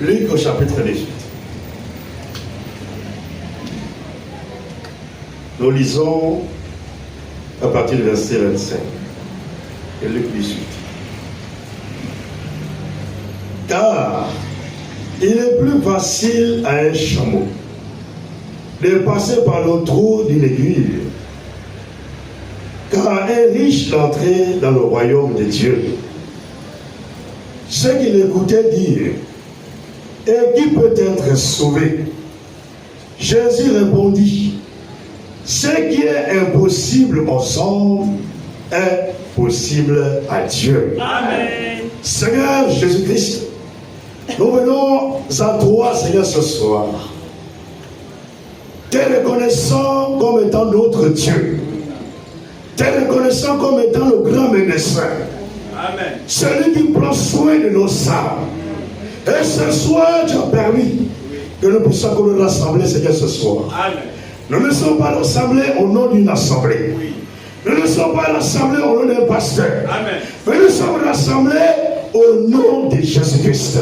Luc au chapitre 18. Nous lisons à partir du verset 25. Et Luc 18. Car il est plus facile à un chameau de passer par le trou d'une aiguille qu'à un riche d'entrer dans le royaume de Dieu. Ceux qui l'écoutaient dirent: et qui peut être sauvé? Jésus répondit: ce qui est impossible aux hommes est possible à Dieu. Amen. Seigneur Jésus-Christ, nous venons à toi, Seigneur, ce soir, te reconnaissant comme étant notre Dieu, te reconnaissant comme étant le grand médecin, Amen. Celui qui prend soin de nos âmes. Et ce soir, tu as permis que nous puissions nous rassembler, Seigneur, ce soir. Amen. Nous ne sommes pas rassemblés au nom d'une assemblée. Oui. Nous ne sommes pas rassemblés au nom d'un pasteur. Amen. Mais nous sommes rassemblés au nom de Jésus-Christ.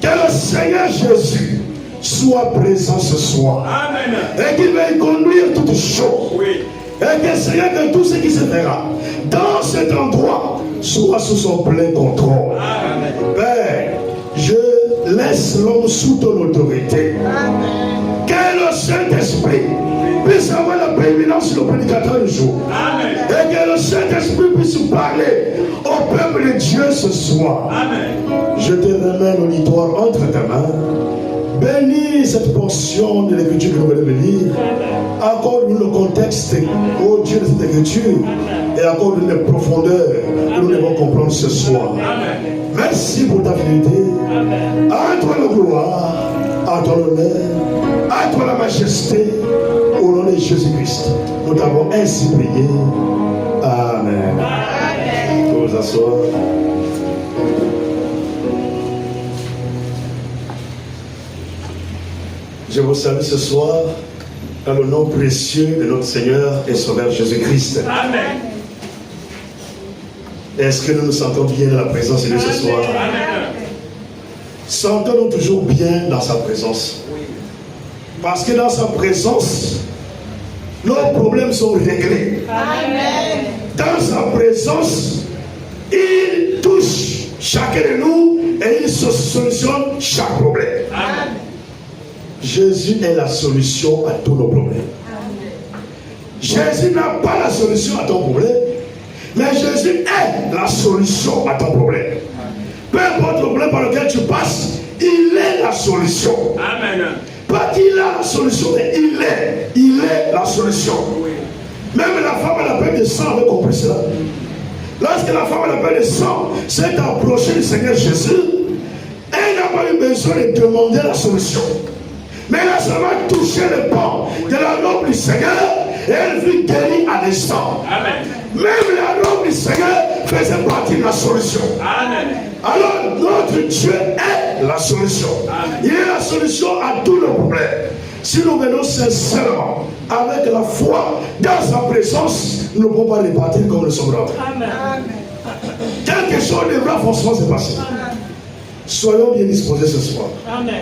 Que le Seigneur Jésus soit présent ce soir. Amen. Et qu'il veuille conduire toutes choses. Oui. Et que Seigneur, que tout ce qui se fera dans cet endroit soit sous son plein contrôle. Amen. Père, je laisse l'homme sous ton autorité. Amen. Que le Saint-Esprit puisse avoir la prééminence sur le prédicateur du jour. Amen. Et que le Saint-Esprit puisse parler au peuple de Dieu ce soir. Amen. Je te remets l'auditoire entre tes mains. Bénis cette portion de l'écriture que nous venons de lire. Accorde-nous le contexte, ô Dieu, de cette écriture. Et accorde-nous les profondeurs que nous devons comprendre ce soir. Amen. Merci pour ta fidélité. À toi la gloire, à toi l'honneur, à toi la majesté. Au nom de Jésus-Christ, nous t'avons ainsi prié. Amen. Amen. Vous asseoir. Je vous salue ce soir dans le nom précieux de notre Seigneur et Sauveur Jésus-Christ. Amen. Est-ce que nous nous sentons bien dans la présence de Dieu ce soir? Amen. Sentons-nous toujours bien dans sa présence. Parce que dans sa présence, nos problèmes sont réglés. Amen. Dans sa présence, il touche chacun de nous et il solutionne chaque problème. Amen. Jésus est la solution à tous nos problèmes. Amen. Jésus n'a pas la solution à ton problème, mais Jésus est la solution à ton problème. Peu importe le problème par lequel tu passes, il est la solution. Amen. Pas qu'il a la solution, mais il est la solution. Même la femme à la peine de sang avait compris cela. Lorsque la femme à la peine de sang s'est approchée du Seigneur Jésus, elle n'a pas eu besoin de demander la solution. Mais elle a seulement touché le pan de la robe du Seigneur et elle fut guérie à l'instant. Même la robe du Seigneur faisait partie de la solution. Amen. Alors notre Dieu est la solution. Amen. Il est la solution à tous nos problèmes. Si nous venons sincèrement avec la foi dans sa présence, nous ne pouvons pas repartir comme nous sommes rentrés. Quelque chose devra forcément se passer. Amen. Soyons bien disposés ce soir. Amen.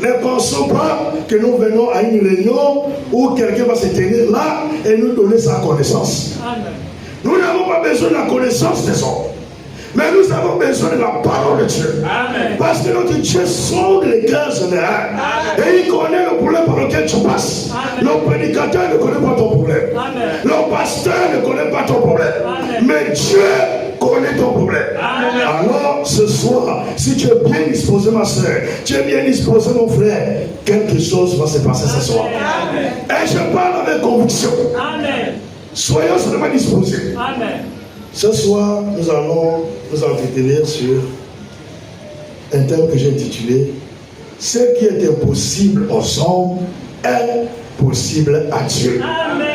Ne pensons pas que nous venons à une réunion où quelqu'un va se tenir là et nous donner sa connaissance. Amen. Nous n'avons pas besoin de la connaissance des hommes, mais nous avons besoin de la parole de Dieu. Amen. Parce que notre Dieu sonde les cœurs généraux et il connaît le problème par lequel tu passes. Amen. Le prédicateur ne connaît pas ton problème. Amen. Le pasteur ne connaît pas ton problème. Amen. Mais Dieu connaît ton problème. Amen. Alors ce soir, si tu es bien disposé ma soeur, tu es bien disposé mon frère, quelque chose va se passer ce soir. Amen. Et je parle avec conviction. Amen. Soyons seulement disposés. Amen. Ce soir, nous allons nous entretenir sur un thème que j'ai intitulé « Ce qui est impossible aux hommes est possible à Dieu ». Amen.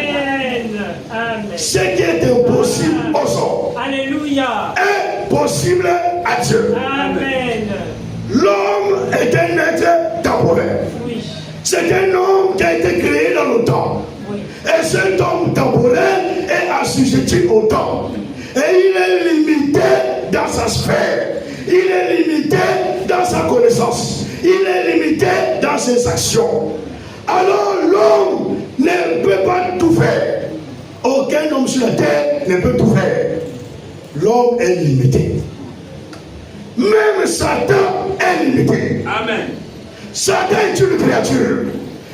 Amen. Ce qui est impossible aux hommes Alléluia. Est possible à Dieu. Amen. L'homme est un être temporaire. Oui. C'est un homme qui a été créé dans le temps. Oui. Et cet homme temporaire est assujetti au temps. Et il est limité dans sa sphère. Il est limité dans sa connaissance. il est limité dans ses actions. Alors l'homme ne peut pas tout faire. Aucun homme sur la terre ne peut tout faire. L'homme est limité. Même Satan est limité. Amen. Satan est une créature.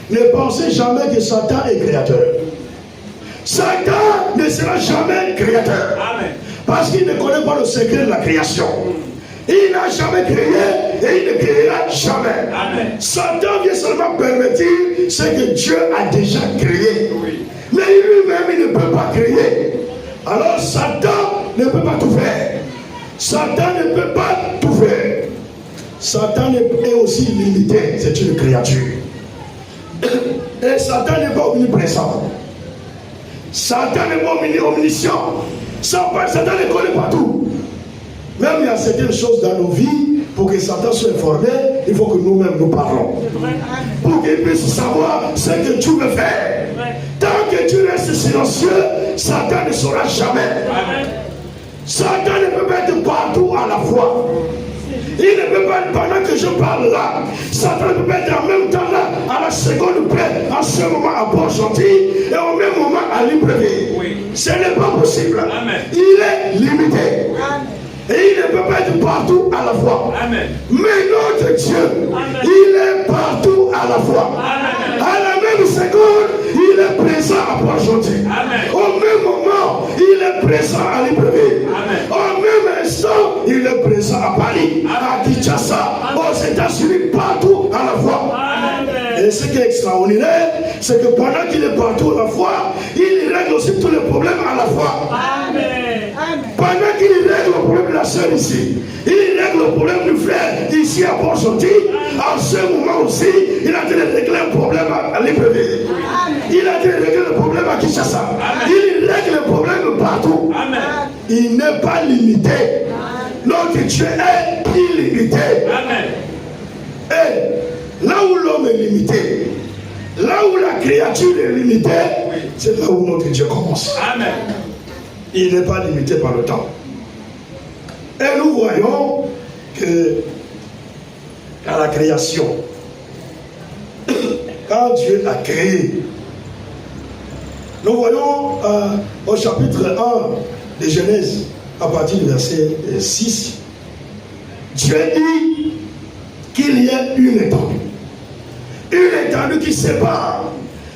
Ne pensez jamais que Satan est créateur. Satan ne sera jamais créateur. Amen. Parce qu'il ne connaît pas le secret de la création. Il n'a jamais créé et il ne créera jamais. Amen. Satan vient seulement permettre ce que Dieu a déjà créé. Oui. Mais lui-même, il ne peut pas créer. Alors Satan ne peut pas tout faire. Satan ne peut pas tout faire. Satan est aussi limité. C'est une créature. Et Satan n'est pas omniprésent. Satan n'est pas omniscient. Satan ne connaît pas tout. Même il y a certaines choses dans nos vies, pour que Satan soit informé, il faut que nous-mêmes nous parlons. Pour qu'il puisse savoir ce que tu veux faire. Tant que tu restes silencieux, Satan ne saura jamais. Satan ne peut pas être partout à la fois. Il ne peut pas être pendant que je parle là. Satan ne peut pas être en même temps là, à la seconde près, en ce moment à Port-Gentil et au même moment à Libreville. Oui. Ce n'est pas possible. Amen. Il est limité. Amen. Et il ne peut pas être partout à la fois. Amen. Mais notre Dieu, Amen, il est partout à la fois. Amen. À la même seconde, il est présent à Port-Gentil. Au même moment, il est présent à Libreville. Au même instant, il est présent à Paris, à Kinshasa, aux États-Unis, partout à la fois. Amen. Et ce qui est extraordinaire, c'est que pendant qu'il est partout à la fois, il règle aussi tous les problèmes à la fois. Amen. Pendant qu'il règle le problème de la sœur ici, il règle le problème du frère ici à Port-Gentil, en ce moment aussi, il a été régler un problème à Libreville. Il a été régler le problème à Kinshasa. Il règle le problème partout. Amen. Il n'est pas limité. Notre Dieu est illimité. Amen. Et là où l'homme est limité, là où la créature est limitée, c'est là où notre Dieu commence. Amen. Il n'est pas limité par le temps. Et nous voyons que à la création, quand Dieu a créé, nous voyons au chapitre 1 de Genèse, à partir du verset 6, Dieu dit qu'il y a une étendue qui sépare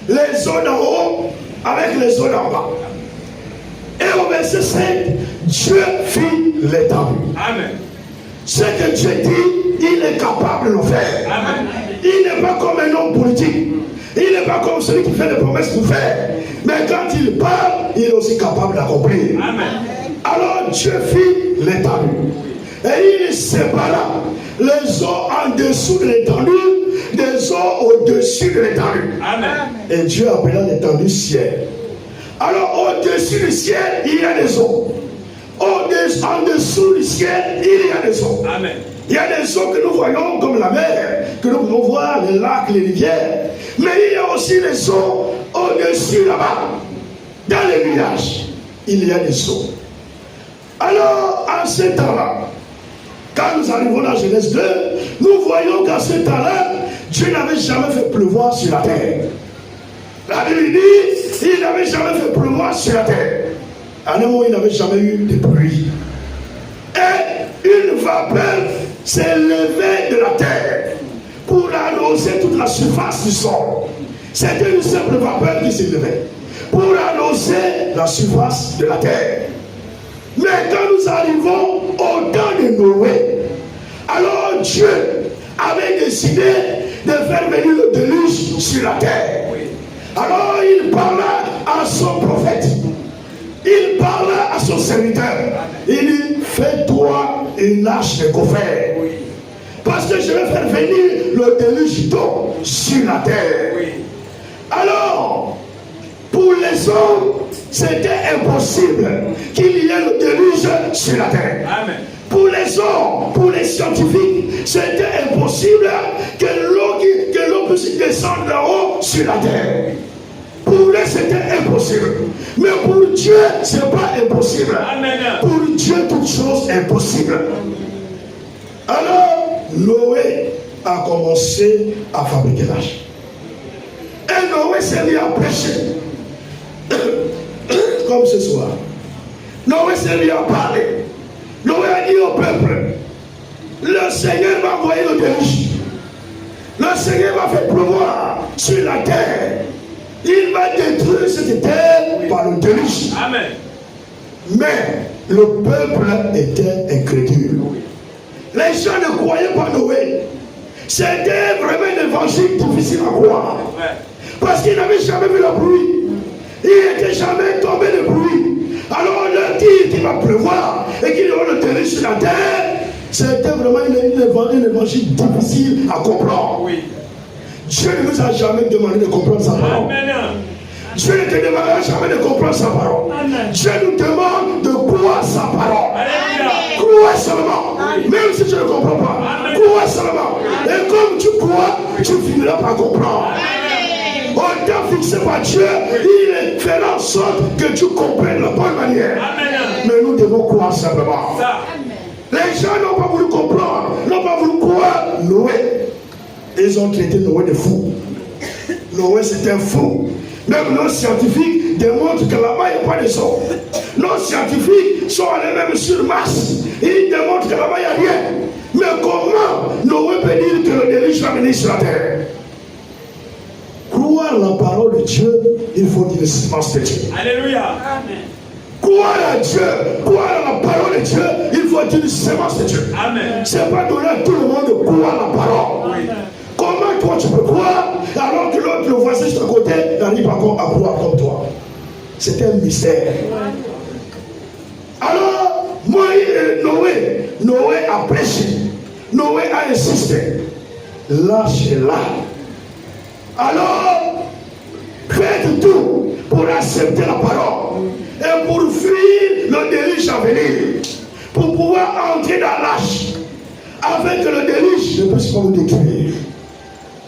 les eaux d'en haut avec les eaux d'en bas. Et au verset 5, Dieu fit l'étendue. Amen. Ce que Dieu dit, il est capable de le faire. Amen. Il n'est pas comme un homme politique. Il n'est pas comme celui qui fait des promesses pour faire. Mais quand il parle, il est aussi capable d'accomplir. Amen. Alors Dieu fit l'étendue. Et il sépara les eaux en dessous de l'étendue des eaux au-dessus de l'étendue. Amen. Et Dieu appela l'étendue ciel. Alors au-dessus du ciel, il y a des eaux. En dessous du ciel, il y a des eaux. Amen. Il y a des eaux que nous voyons comme la mer, que nous pouvons voir, les lacs, les rivières. Mais il y a aussi les eaux au-dessus là-bas. Dans les nuages, il y a des eaux. Alors, en ce temps-là, quand nous arrivons dans Genèse 2, nous voyons qu'à ce temps-là, Dieu n'avait jamais fait pleuvoir sur la terre. La Bible dit, il n'avait jamais fait pleuvoir sur la terre. À un moment, il n'avait jamais eu de pluie. Et une vapeur s'est levée de la terre pour arroser toute la surface du sol. C'était une simple vapeur qui s'est levée pour arroser la surface de la terre. Mais quand nous arrivons au temps de Noé, alors Dieu avait décidé de faire venir le déluge sur la terre. Alors il parla à son prophète. Il parla à son serviteur. Il dit, fais-toi une arche de gopher. Parce que je vais faire venir le déluge d'eau sur la terre. Alors, pour les hommes, c'était impossible qu'il y ait le déluge sur la terre. Amen. Pour les hommes, pour les scientifiques, c'était impossible que l'eau puisse descendre là-haut sur la terre. Pour eux, c'était impossible. Mais pour Dieu, ce n'est pas impossible. Amen. Pour Dieu, toute chose est possible. Alors, Noé a commencé à fabriquer l'arche. Et Noé s'est mis à prêcher. Comme ce soir. Noé s'est mis à parler. Noé a dit au peuple, le Seigneur va envoyer le déluge. Le Seigneur va faire pleuvoir sur la terre. Il va détruire cette terre par le déluge. Amen. Mais le peuple était incrédule. Les gens ne croyaient pas Noé. C'était vraiment un évangile difficile à croire. Parce qu'ils n'avaient jamais vu la pluie. Ils n'étaient jamais tombés de pluie. Alors on leur dit qu'il va pleuvoir et qu'il y aura le déluge sur la terre. C'était vraiment un évangile difficile à comprendre. Oui. Dieu ne nous a jamais demandé de comprendre sa parole. Amen. Dieu ne te demandera jamais de comprendre sa parole. Amen. Dieu nous demande de croire sa parole. Alléluia. Crois seulement. Même si tu ne comprends pas. Amen. Crois seulement. Et comme tu crois, tu finiras par comprendre. On t'a fixé par Dieu. Il fera en sorte que tu comprennes la bonne manière. Amen. Mais nous devons croire simplement. Ça. Les gens n'ont pas voulu comprendre, n'ont pas voulu croire Noé. Ils ont traité Noé de fou. Noé c'était un fou. Même nos scientifiques démontrent que là-bas il n'y a pas de son. Nos scientifiques sont allés même sur Mars. Ils démontrent que là-bas il n'y a rien. Mais comment Noé peut dire que le déluge va venir sur la terre? Croire la parole de Dieu, il faut dire semence de Dieu. Alléluia. Amen. Croire à Dieu, croire à la parole de Dieu, il faut dire semence de Dieu. Amen. C'est pas donner à tout le monde de croire la parole. Oui. Comment toi tu peux croire alors que l'autre, le voisin juste à côté, n'arrive pas encore à croire comme toi? C'est un mystère. Alors, Noé a prêché. Noé a insisté. L'arche est là. Alors, faites tout pour accepter la parole et pour fuir le déluge à venir, pour pouvoir entrer dans l'arche, afin que le déluge ne puisse pas vous détruire.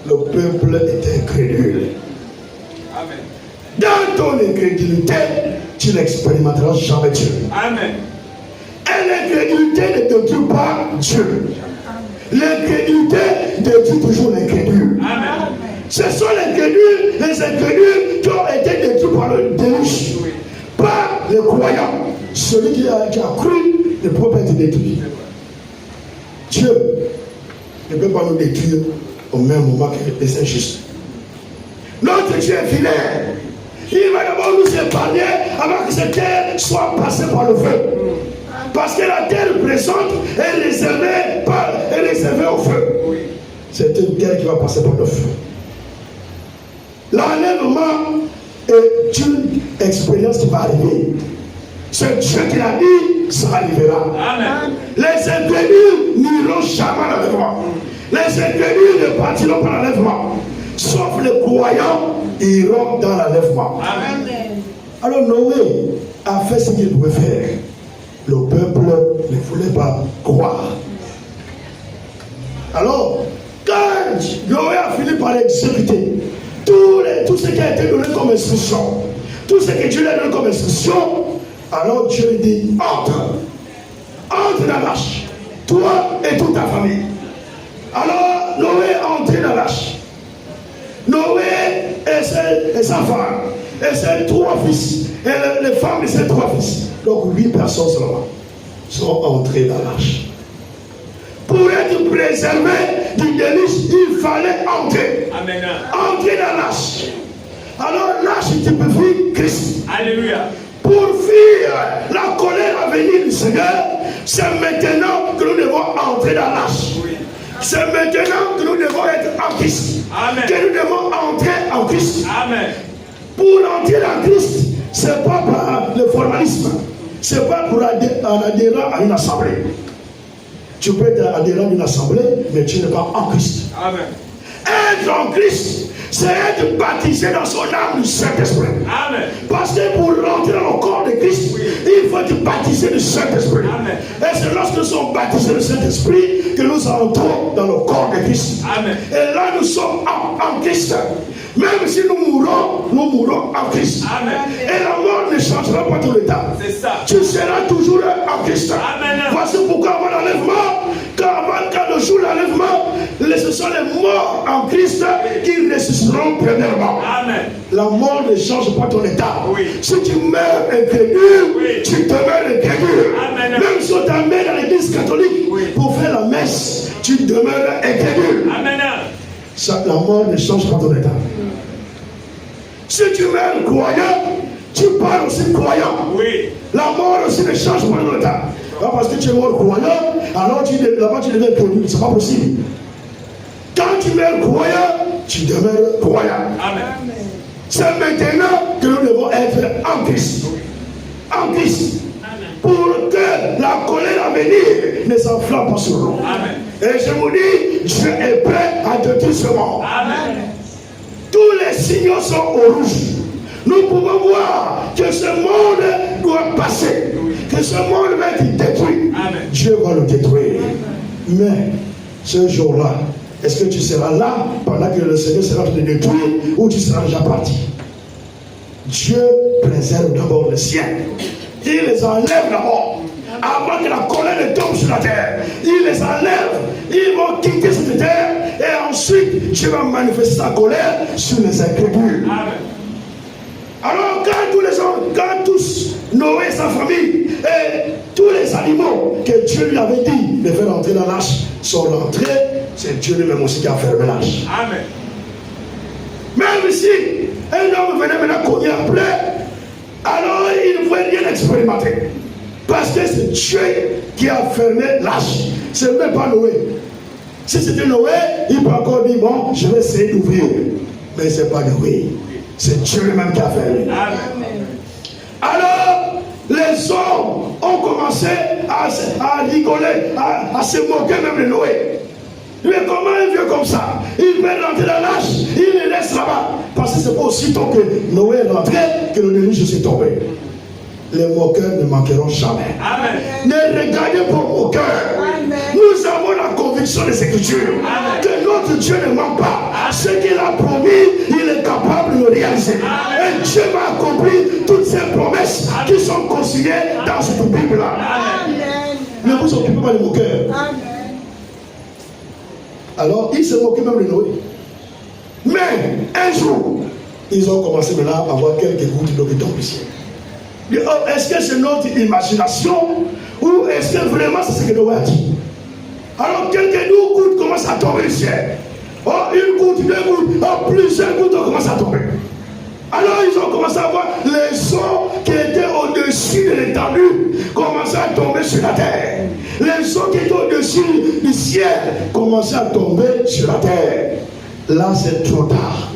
Le peuple était incrédule. Amen. Dans ton incrédulité, tu n'expérimenteras jamais Dieu. Amen. Et l'incrédulité ne détruit pas Dieu. L'incrédulité détruit toujours l'incrédule. Amen. Ce sont les incrédules qui ont été détruits par le déluge. Pas les croyants. Celui qui a cru ne peut pas être détruit. Dieu ne peut pas nous détruire au même moment que les injustes. Notre Dieu est fidèle. Il va d'abord nous épargner avant que cette terre soit passée par le feu. Parce que la terre présente est réservée au feu. C'est une terre qui va passer par le feu. L'enlèvement est une expérience qui va arriver. C'est Dieu qui l'a dit, ça arrivera. Amen. Les incrédules n'iront jamais à l'enlèvement. Les incrédules ne partiront pas à l'enlèvement. Sauf les croyants iront dans l'enlèvement. Amen. Alors Noé a fait ce qu'il pouvait faire. Le peuple ne voulait pas croire. Alors, quand Noé a fini par exécuter tout ce qui a été donné comme instruction, tout ce que Dieu lui a donné comme instruction, alors Dieu lui dit, entre dans l'arche, toi et toute ta famille. Alors Noé est entré dans l'arche. Noé et sa femme, et ses 3 fils, et les femmes de ses 3 fils. Donc 8 personnes seulement sont entrées dans l'arche. Pour être préservé du déluge, il fallait entrer. Amen. Entrer dans l'arche. Alors l'arche typifie Christ. Alléluia. Pour fuir la colère à venir du Seigneur, c'est maintenant que nous devons entrer dans l'arche. Oui. C'est maintenant que nous devons être en Christ. Amen. Que nous devons entrer en Christ. Amen. Pour entrer en Christ, ce n'est pas par le formalisme. Ce n'est pas pour en adhérant à une assemblée. Tu peux être adhérent d'une assemblée, mais tu n'es pas en Christ. Amen. Être en Christ, c'est être baptisé dans son âme du Saint-Esprit. Amen. Parce que pour rentrer dans le corps de Christ, il faut être baptisé du Saint-Esprit. Amen. Et c'est lorsque nous sommes baptisés du Saint-Esprit que nous entrons dans le corps de Christ. Amen. Et là, nous sommes en Christ. Même si nous mourrons en Christ. Amen. Et la mort ne changera pas tout le temps. C'est ça. Tu seras toujours en Christ. Amen. Voici pourquoi avant l'enlèvement, quand le jour de l'enlèvement, ce sont les morts en Christ qui ressusciteront premièrement. Amen. La mort ne change pas ton état. Oui. Si tu meurs incrédule, Oui. tu demeures incrédule. Amen. Même si on t'amène dans l'église catholique pour faire la messe, tu demeures incrédule. Amen. La mort ne change pas ton état. Si tu meurs croyant, tu pars aussi croyant. Oui. La mort aussi ne change pas ton état. Pas parce que tu es mort croyant, alors là-bas tu deviens produit. C'est pas possible. Quand tu meurs croyant, tu demeures croyant. Amen. C'est maintenant que nous devons être en Christ. En Christ. Pour que la colère à venir ne s'enflamme pas sur nous. Amen. Et je vous dis, Dieu est prêt à détruire ce monde. Amen. Tous les signaux sont au rouge. Nous pouvons voir que ce monde doit passer. Que ce monde va être détruit. Amen. Dieu va le détruire. Mais ce jour-là, est-ce que tu seras là pendant que le Seigneur sera en train de détruire ou tu seras déjà parti? Dieu préserve d'abord les siens. Il les enlève d'abord. Avant que la colère ne tombe sur la terre. Il les enlève. Ils vont quitter cette terre. Et ensuite, Dieu va manifester sa colère sur les incrédules. Amen. Alors quand tous les gens, quand tous, Noé et sa famille, et tous les animaux que Dieu lui avait dit de faire entrer dans l'arche sont rentrés, c'est Dieu lui-même aussi qui a fermé l'arche. Amen. Même si un homme venait maintenant cogner après, alors il ne pouvait rien expérimenter. Parce que c'est Dieu qui a fermé l'arche. Ce n'est même pas Noé. Si c'était Noé, il peut encore dire, bon, je vais essayer d'ouvrir. Mais ce n'est pas Noé. C'est Dieu lui-même qui a fermé. Amen. Alors, les hommes ont commencé à rigoler, à se moquer même de Noé. Mais comment un vieux comme ça, il peut rentrer dans l'arche, il les laisse là-bas. Parce que c'est pas aussitôt que Noé est rentré que le déluge s'est tombé. Les moqueurs ne manqueront jamais. Amen. Ne regardez pas au cœur. Nous avons la conviction des Écritures que notre Dieu ne ment pas. Ce qu'il a promis, il est capable de le réaliser. Et Dieu va accomplir toutes ces promesses qui sont consignées dans cette Bible-là. Ne vous occupez pas des moqueurs. Alors, ils se moquaient même de Noé. Mais un jour, ils ont commencé maintenant à avoir quelques gouttes d'eau qui tombent ici. Oh, est-ce que c'est notre imagination ou est-ce que vraiment c'est ce que Noé a dit? Alors quelques gouttes commencent à tomber du ciel. Oh, une goutte, deux gouttes, oh, plusieurs gouttes commencent à tomber. Alors ils ont commencé à voir les sons qui étaient au-dessus de l'étendue commençaient à tomber sur la terre. Les sons qui étaient au-dessus du ciel commençaient à tomber sur la terre. Là c'est trop tard.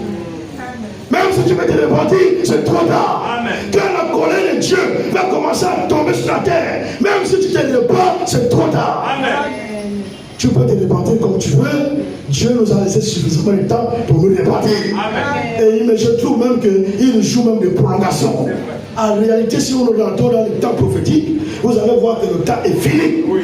Même si tu veux te repentir, c'est trop tard. Amen. Quand la colère de Dieu va commencer à tomber sur la terre, même si tu te repens, c'est trop tard. Amen. Tu peux te repentir comme tu veux. Dieu nous a laissé suffisamment de temps pour nous repentir. Amen. Et je trouve même qu'il joue même de prolongation. En réalité, si on nous entend dans le temps prophétique, vous allez voir que le temps est fini. Oui.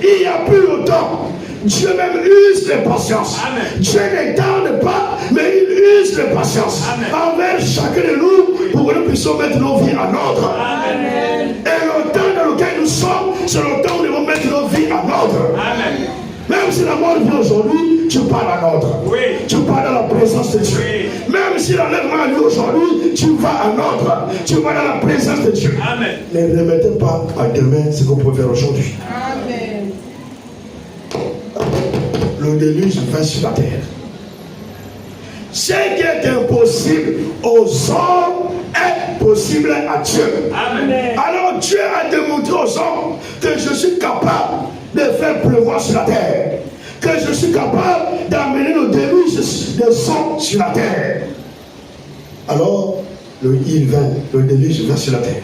Il n'y a plus le temps. Dieu même use de patience. Amen. Dieu ne tarde pas, mais il use de patience. Amen. Envers chacun de nous pour que nous puissions mettre nos vies en ordre. Amen. Et le temps dans lequel nous sommes, c'est le temps où nous devons mettre nos vies en ordre. Amen. Même si la mort vient aujourd'hui, tu pars en ordre. Oui. Tu pars dans la présence de Dieu. Oui. Même si l'enlèvement a lieu aujourd'hui, tu vas en ordre. Tu vas dans la présence de Dieu. Amen. Ne remettez pas à demain ce que vous pouvez faire aujourd'hui. Amen. Le déluge vint sur la terre. Ce qui est impossible aux hommes est possible à Dieu. Amen. Alors Dieu a démontré aux hommes que je suis capable de faire pleuvoir sur la terre. Que je suis capable d'amener le déluge de sang sur la terre. Alors, le déluge vint sur la terre.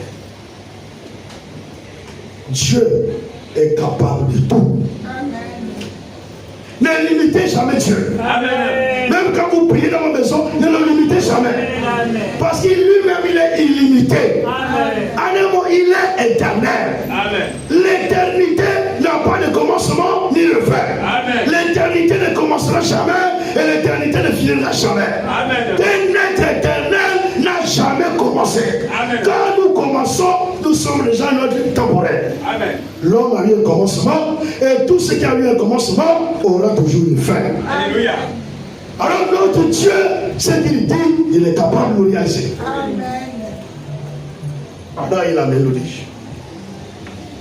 Dieu est capable de tout. Ne limitez jamais Dieu. Amen. Même quand vous priez dans vos maisons, ne le limitez jamais. Amen. Parce qu'il lui-même, il est illimité. Amen. En un mot, il est éternel. Amen. L'éternité n'a pas de commencement ni de fin. Amen. L'éternité ne commencera jamais et l'éternité ne finira jamais. Amen. Un être éternel n'a jamais commencé. Amen. Quand nous commençons, nous sommes déjà notre temporel. Amen. L'homme a eu un commencement et tout ce qui a eu un commencement aura toujours une fin. Alléluia. Alors notre Dieu, ce qu'il dit, il est capable de nous réaliser. Dans la mélodie.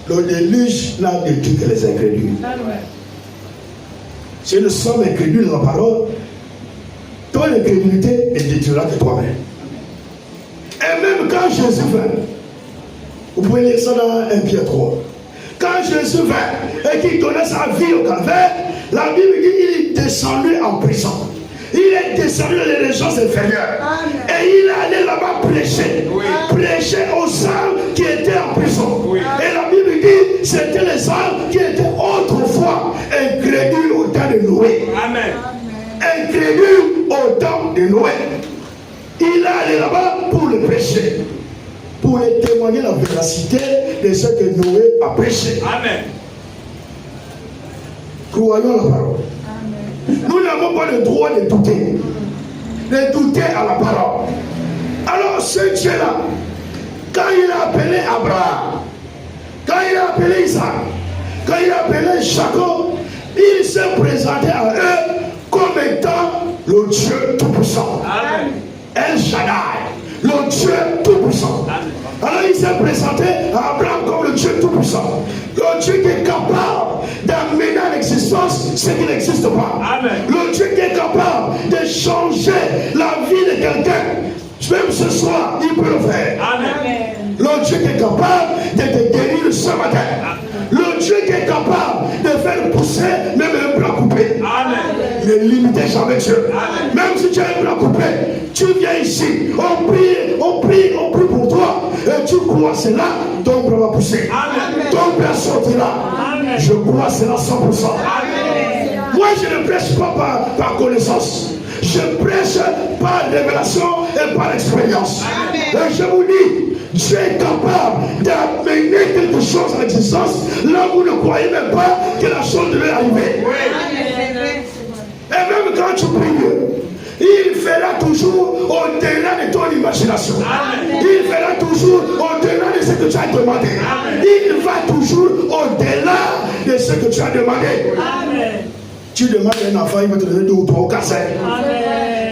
Le déluge n'a détruit que les incrédules. Si nous sommes incrédules dans la parole, ton incrédulité ne détruira que toi-même. Et même quand Jésus vint, vous pouvez lire ça dans 1 Pierre 3. Quand Jésus vint et qu'il donnait sa vie au calvaire, la Bible dit qu'il est descendu en prison. Il est descendu dans les régions inférieures. Et il est allé là-bas prêcher. Oui. Prêcher aux âmes qui étaient en prison. Oui. Et la Bible dit c'était les âmes qui étaient autrefois incrédules au temps de Noé. Amen. Incrédules au temps de Noé. Il est allé là-bas pour le prêcher. Pour les témoigner la véracité de ce que Noé a prêché. Amen. Croyons la parole. Nous n'avons pas le droit de douter à la parole. Alors ce Dieu-là, quand il a appelé Abraham, quand il a appelé Isaac, quand il a appelé Jacob, il s'est présenté à eux comme étant le Dieu Tout-Puissant. El Shaddai, le Dieu Tout-Puissant. Alors il s'est présenté à Abraham comme le Dieu Tout-Puissant. Le Dieu qui est capable d'amener à l'existence ce qui n'existe pas. Amen. Le Dieu qui est capable de changer la vie de quelqu'un. Même ce soir, il peut le faire. Amen. Le Dieu qui est capable de te guérir ce matin. Amen. Le Dieu qui est capable de faire pousser même un bras coupé. Amen. Ne limitez jamais Dieu. Amen. Même si tu as un bras coupé, tu viens ici, on prie pour toi. Et tu crois cela, ton bras va pousser. Amen. Ton bras sortira. Amen. Je crois cela 100%. Amen. Moi, je ne prêche pas par connaissance. Je prêche par révélation et par expérience. Et je vous dis, Dieu est capable d'amener quelque chose à l'existence là où vous ne croyez même pas que la chose devait arriver. Et même quand tu pries, il fera toujours au-delà de ton imagination. Amen. Il fera toujours au-delà de ce que tu as demandé. Amen. Il va toujours au-delà de ce que tu as demandé. Amen. Tu demandes un enfant, il va te donner 2 ou 3 ou 4, 5.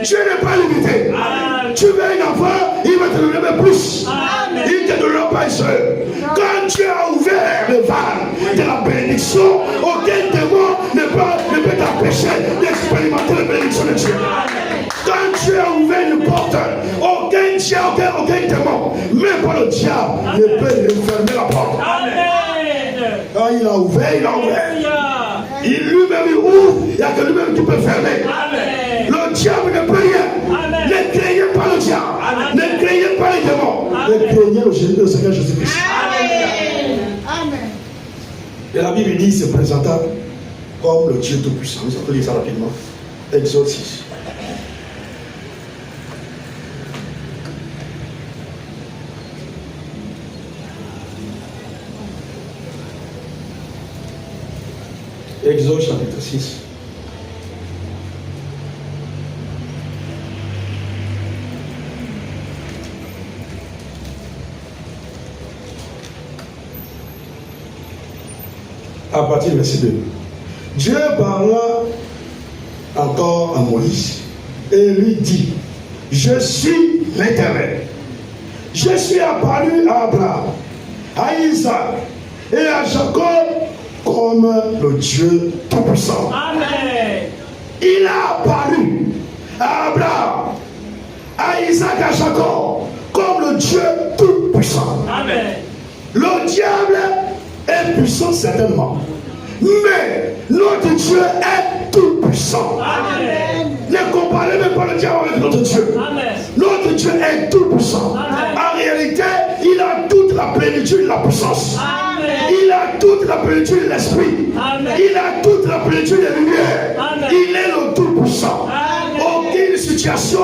Tu n'es pas limité. Amen. Tu veux un enfant, il va te donner même plus. Amen. Il ne te donnera pas un seul. Quand tu as ouvert le vase de la bénédiction, aucun démon ne peut t'empêcher d'expérimenter la bénédiction de Dieu. Amen. Quand tu as ouvert une porte, aucun diable, aucun démon, même pas le diable, ne peut refermer la porte. Amen. Quand il a ouvert, il a ouvert. Il lui-même il ouvre, il n'y a que lui-même qui peut fermer. Amen. Le diable ne peut rien. Amen. Ne craignez pas le diable. Amen. Ne craignez pas les démons. Ne craignez le Seigneur Jésus-Christ. Amen. Amen. Et la Bible dit, il se présenta comme le Dieu Tout-Puissant. Nous allons lire ça rapidement. Exode 6. Exode chapitre 6. À partir du verset 2. Dieu parla encore à Moïse et lui dit, je suis l'Éternel. Je suis apparu à Abraham, à Isaac et à Jacob comme le Dieu Tout-Puissant. Amen. Il a apparu à Abraham, à Isaac, à Jacob comme le Dieu Tout-Puissant. Amen. Le diable est puissant certainement, mais notre Dieu est Tout-Puissant. Amen. Ne comparez même pas le diable avec notre Dieu. Amen. Notre Dieu est Tout-Puissant. Amen. En réalité, il a toute la plénitude de la puissance. Amen. Il a toute la plénitude de l'esprit. Amen. Il a toute la plénitude de la lumière. Il est le Tout-Puissant. Aucune situation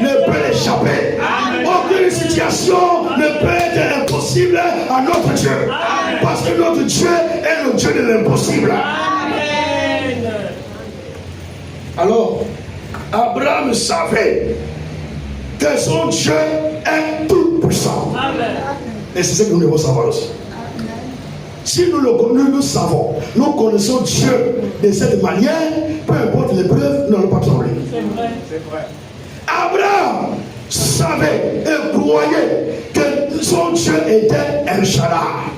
ne peut l'échapper. Aucune situation ne peut être impossible à notre Dieu. Amen. Parce que notre Dieu est le Dieu de l'impossible. Amen. Alors, Abraham savait que son Dieu est tout puissant. Et c'est ce que nous devons savoir aussi. Si nous le savons, nous connaissons Dieu de cette manière, peu importe l'épreuve, nous n'allons pas trembler. C'est vrai. Abraham savait et croyait que son Dieu était El Shaddai.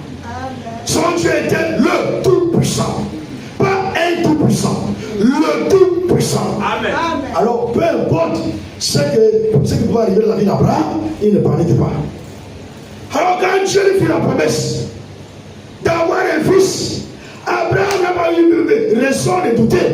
Son Dieu était le Tout-Puissant. Pas un Tout-Puissant, le Tout-Puissant. Amen. Alors, peu importe ce qui pouvait arriver dans la vie d'Abraham, il ne paniquait pas. Alors, quand Dieu lui fit la promesse d'avoir un fils, Abraham n'a pas eu raison de douter.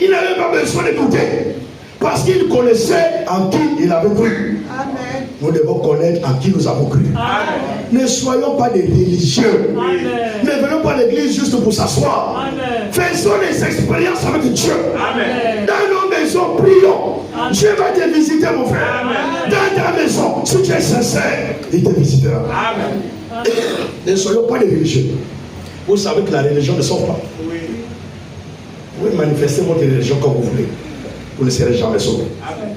Il n'avait pas besoin de douter. Parce qu'il connaissait en qui il avait cru. Amen. Nous devons connaître en qui nous avons cru. Amen. Ne soyons pas des religieux. Amen. Ne venons pas à l'église juste pour s'asseoir. Amen. Faisons des expériences avec Dieu. Amen. Dans nos maisons, prions. Amen. Dieu va te visiter, mon frère. Amen. Dans ta maison, si tu es sincère, il te visitera. Amen. Ne soyons pas des religieux. Vous savez que la religion ne sauve pas. Oui. Vous pouvez manifester votre religion comme vous voulez. Vous ne serez jamais sauvés. Amen.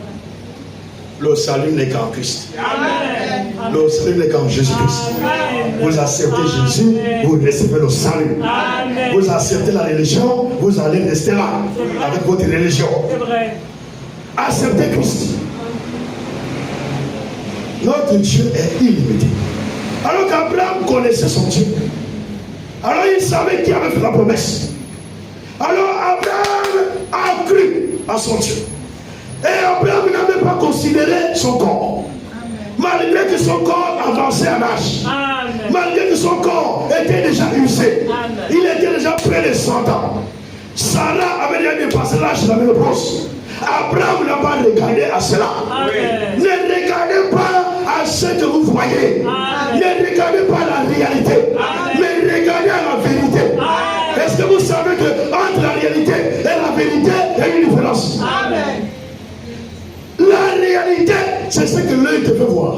Le salut n'est qu'en Christ. Amen. Le salut n'est qu'en Jésus-Christ. Amen. Vous acceptez Jésus, vous recevez le salut. Amen. Vous acceptez la religion, vous allez rester là avec votre religion. C'est vrai. Acceptez Christ. Notre Dieu est illimité. Alors qu'Abraham connaissait son Dieu, alors il savait qui avait fait la promesse. Alors Abraham a cru à son Dieu. Et Abraham n'avait pas considéré son corps. Malgré que son corps avançait en âge. Amen. Malgré que son corps était déjà usé. Amen. Il était déjà près de 100 ans. Sarah avait déjà dépassé l'âge de la ménopause. Abraham n'a pas regardé à cela. Amen. Ne regardez pas à ce que vous voyez. Amen. Ne regardez pas la réalité. Amen. Mais regardez à la vérité. Amen. Est-ce que vous savez que entre la réalité et la vérité, il y a une différence? Amen. La réalité, c'est ce que l'œil te fait voir.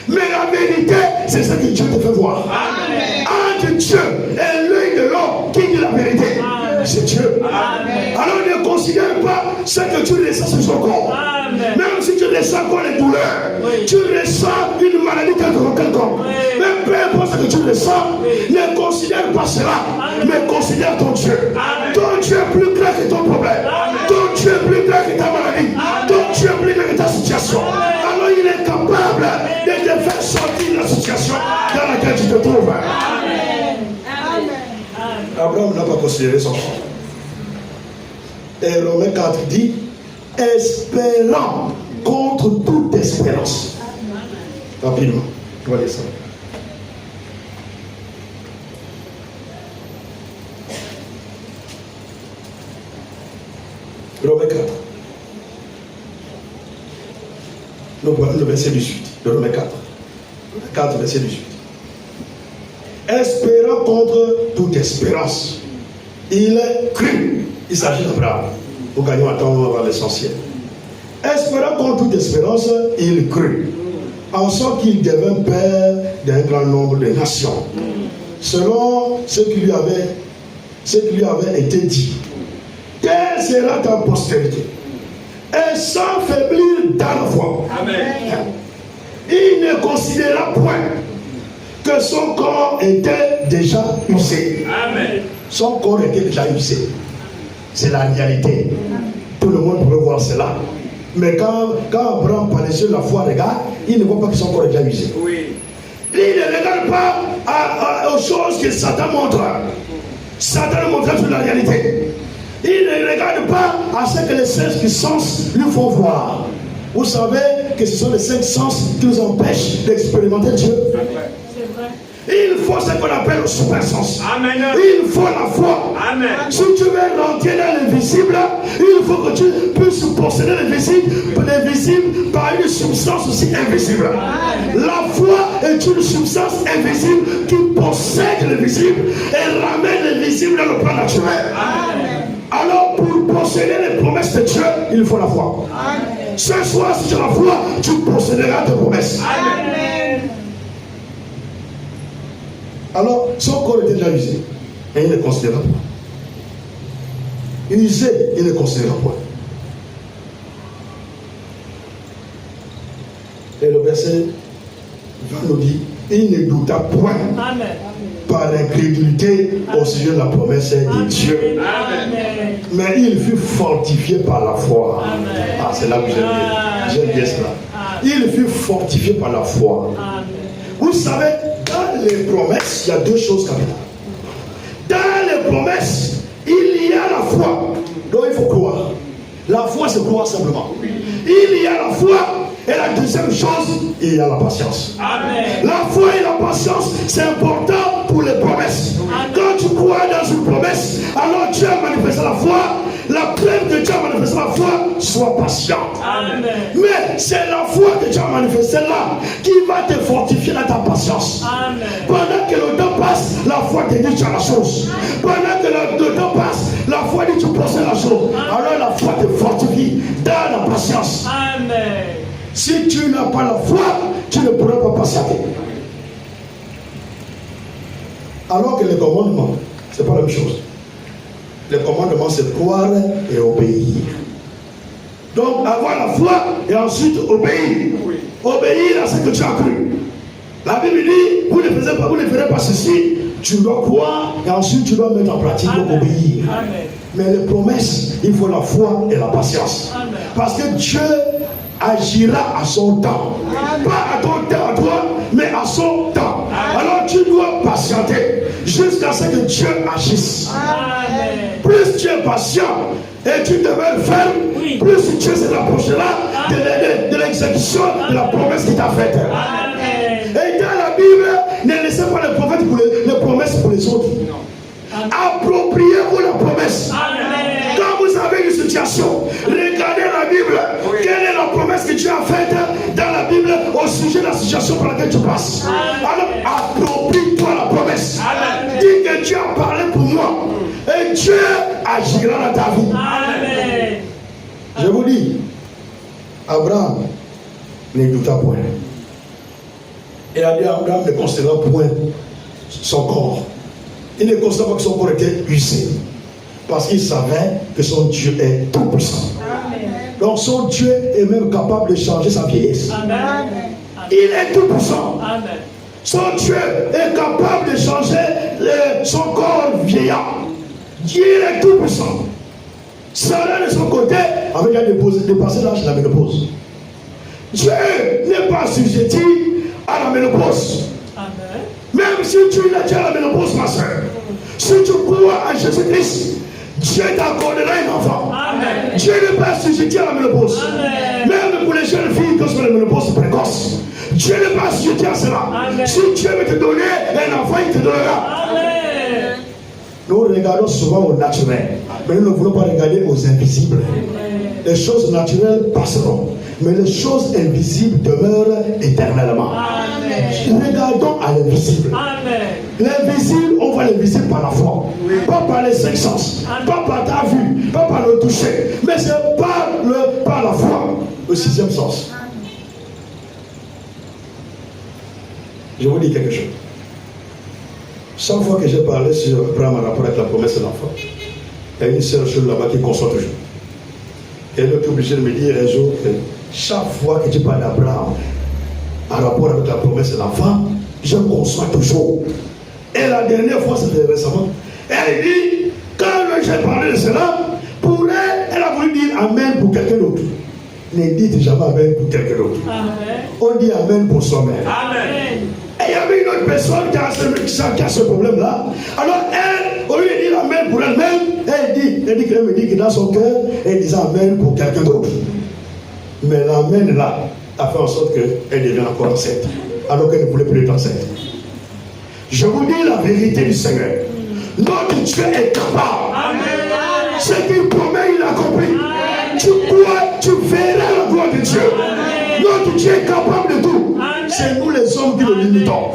Mais la vérité, c'est ce que Dieu te fait voir. Amen. Entre Dieu et l'œil de l'homme, qui dit la vérité? Amen. C'est Dieu. Amen. Alors ne considère pas ce que tu ressens sur son corps. Amen. Même si tu ressens encore les douleurs, Oui. tu ressens une maladie quelconque. Oui. Même peu importe ce que tu ressens, Oui. ne considère pas cela, Amen. mais considère ton Dieu. Amen. Ton Dieu est plus grand que ton problème. Amen. Ton Dieu est plus grand que ta maladie. Amen. Ton Dieu est plus grand que ta situation. Amen. Alors il est capable de te faire sortir de la situation dans laquelle tu te trouves. Amen. Abraham n'a pas considéré son corps. Et Romains 4 dit, espérant contre toute espérance. Rapidement, on va lire ça. Romains 4. Nous voyons le verset 18 de Romains 4. 4, verset 18. Espérant contre toute espérance. Il crut. Il s'agit d'Abraham. Nous gagnons à temps, on va voir l'essentiel. Espérant contre toute espérance, il crut. En sorte qu'il devint père d'un grand nombre de nations. Selon ce qui lui avait été dit. Telle sera ta postérité. Et sans faiblir dans la foi. Amen. Il ne considéra point que son corps était déjà usé. Amen. Son corps était déjà usé. C'est la réalité. Tout le monde pourrait voir cela. Mais quand Abraham par les yeux de la foi regarde, il ne voit pas que son corps est déjà usé. Oui. Il ne regarde pas aux choses que Satan montre. Satan montre sur la réalité. Il ne regarde pas à ce que les 5 sens lui font voir. Vous savez que ce sont les 5 sens qui nous empêchent d'expérimenter Dieu. C'est vrai. Il faut ce qu'on appelle le super sens. Amen. Il faut la foi. Amen. Si tu veux rentrer dans l'invisible, il faut que tu puisses posséder l'invisible par une substance aussi invisible. La foi est une substance invisible qui possède l'invisible et ramène l'invisible dans le plan naturel. Amen. Alors, pour posséder les promesses de Dieu, il faut la foi. Amen. Ce soir, si tu as la foi, tu posséderas tes promesses. Amen. Alors, son corps était déjà usé. Et il ne considéra pas. Usé, il ne considéra pas. Et le verset 20 nous dit, il ne douta point par l'incrédulité au sujet de la promesse de Dieu. Amen. Mais il fut fortifié par la foi. Amen. Ah, c'est là que j'aime bien cela. Il fut fortifié par la foi. Amen. Vous savez, dans les promesses, il y a deux choses capitales. Dans les promesses, il y a la foi. Donc il faut croire. La foi, c'est croire simplement. Il y a la foi. Et la deuxième chose, il y a la patience. Amen. La foi et la patience, c'est important pour les promesses. Amen. Quand tu crois dans une promesse, alors Dieu a manifesté la foi. La preuve que Dieu a manifesté la foi, sois patient. Amen. Mais c'est la foi que Dieu a manifestée là qui va te fortifier dans ta patience. Amen. Pendant que le temps passe, la foi te dit tu as la chose. Pendant que le temps passe, la foi dit tu possèdes la chose. Alors la foi te fortifie dans la patience. Amen. Si tu n'as pas la foi, tu ne pourras pas patienter. Alors que les commandements, ce n'est pas la même chose. Les commandements, c'est croire et obéir. Donc, avoir la foi et ensuite obéir. Obéir à ce que tu as cru. La Bible dit, vous ne ferez pas ceci. Tu dois croire et ensuite tu dois mettre en pratique et obéir. Amen. Mais les promesses, il faut la foi et la patience. Amen. Parce que Dieu agira à son temps. Pas à ton temps à toi, mais à son temps. Alors tu dois patienter jusqu'à ce que Dieu agisse. Amen. Plus tu es patient et tu demeures ferme, Oui. plus Dieu se rapprochera de l'exécution de la promesse qu'il t'a faite. Amen. Et dans la Bible, ne laissez pas les prophètes pour les promesses pour les autres. Appropriez-vous la promesse. Amen. Quand vous avez une situation, regardez la Bible. Quelle est la promesse que Dieu a faite dans la Bible au sujet de la situation par laquelle tu passes? Alors, approprie-toi la promesse. Amen. Dis que Dieu a parlé pour moi. Et Dieu agira dans ta vie. Amen. Je vous dis, Abraham ne douta point. Il a dit à Abraham ne considéra point son corps. Il ne considéra pas que son corps était usé. Parce qu'il savait que son Dieu est tout puissant. Donc son Dieu est même capable de changer sa vieillesse. Amen. Il est tout puissant. Amen. Son Dieu est capable de changer son corps vieillard. Dieu est tout puissant. Sarah de son côté avait déjà dépassé l'âge de la ménopause. Dieu n'est pas assujetti à la ménopause. Amen. Même si tu es déjà à la ménopause, ma soeur, si tu crois à Jésus-Christ, Dieu t'accordera un enfant. Amen. Dieu n'est pas assujetti à la ménopause. Amen. Même pour les jeunes filles qui sont la ménopause précoce, Dieu n'est pas assujetti à cela. Amen. Si Dieu veut te donner un enfant, il te donnera. Amen. Nous regardons souvent au naturel, mais nous ne voulons pas regarder aux invisibles. Les choses naturelles passeront, mais les choses invisibles demeurent éternellement. Amen. Regardons à l'invisible. Amen. L'invisible, on voit l'invisible par la foi. Pas par les cinq sens, pas par ta vue, pas par le toucher, mais c'est par la foi, le sixième sens. Je vous dis quelque chose. Chaque fois que j'ai parlé sur Abraham en rapport avec la promesse de l'enfant, il y a une seule chose là-bas qui conçoit toujours. Et elle est obligée de me dire un jour que chaque fois que tu parles d'Abraham en rapport avec la promesse de l'enfant, je conçois toujours. Et la dernière fois, c'était récemment, elle dit, quand j'ai parlé de cela, pour elle, elle a voulu dire Amen pour quelqu'un d'autre. Ne dites jamais Amen pour quelqu'un d'autre. Amen. On dit Amen pour soi-même. Amen. Et il y avait une autre personne qui a ce problème-là. Alors elle, au lieu de dire Amen pour elle-même, elle me dit que dans son cœur, elle disait Amen pour quelqu'un d'autre. Mais l'Amen là a fait en sorte qu'elle devient encore enceinte, alors qu'elle ne voulait plus être enceinte. Je vous dis la vérité du Seigneur. Notre Dieu est capable. Amen. Ce qu'il promet, il accomplit. Tu crois, tu verras la gloire de Dieu. Notre Dieu est capable de tout. C'est nous les hommes qui le limitons.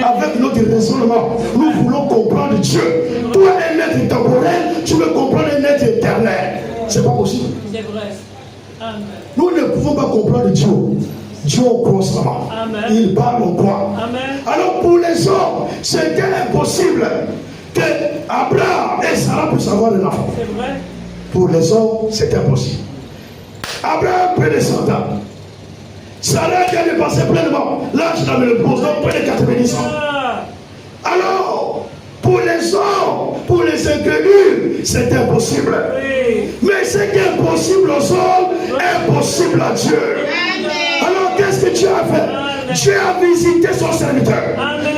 Avec notre raisonnement, nous voulons comprendre Dieu. Toi, un être temporel, tu veux comprendre un être éternel. C'est pas possible. C'est vrai. Amen. Nous ne pouvons pas comprendre Dieu. Dieu, on croit seulement. Amen. Il parle, on croit. Amen. Alors pour les hommes, c'était impossible que Abraham et Sarah puissent avoir un enfant. C'est vrai. Pour les hommes, c'est impossible. Abraham, peu descendant. Sarah qui a dépassé pleinement l'âge de la ménopause, donc près de 90 ans. Alors, pour les hommes, pour les incrédules, c'est impossible. Mais ce qui est impossible aux hommes est possible à Dieu. Alors, qu'est-ce que Dieu a fait? Dieu a visité son serviteur.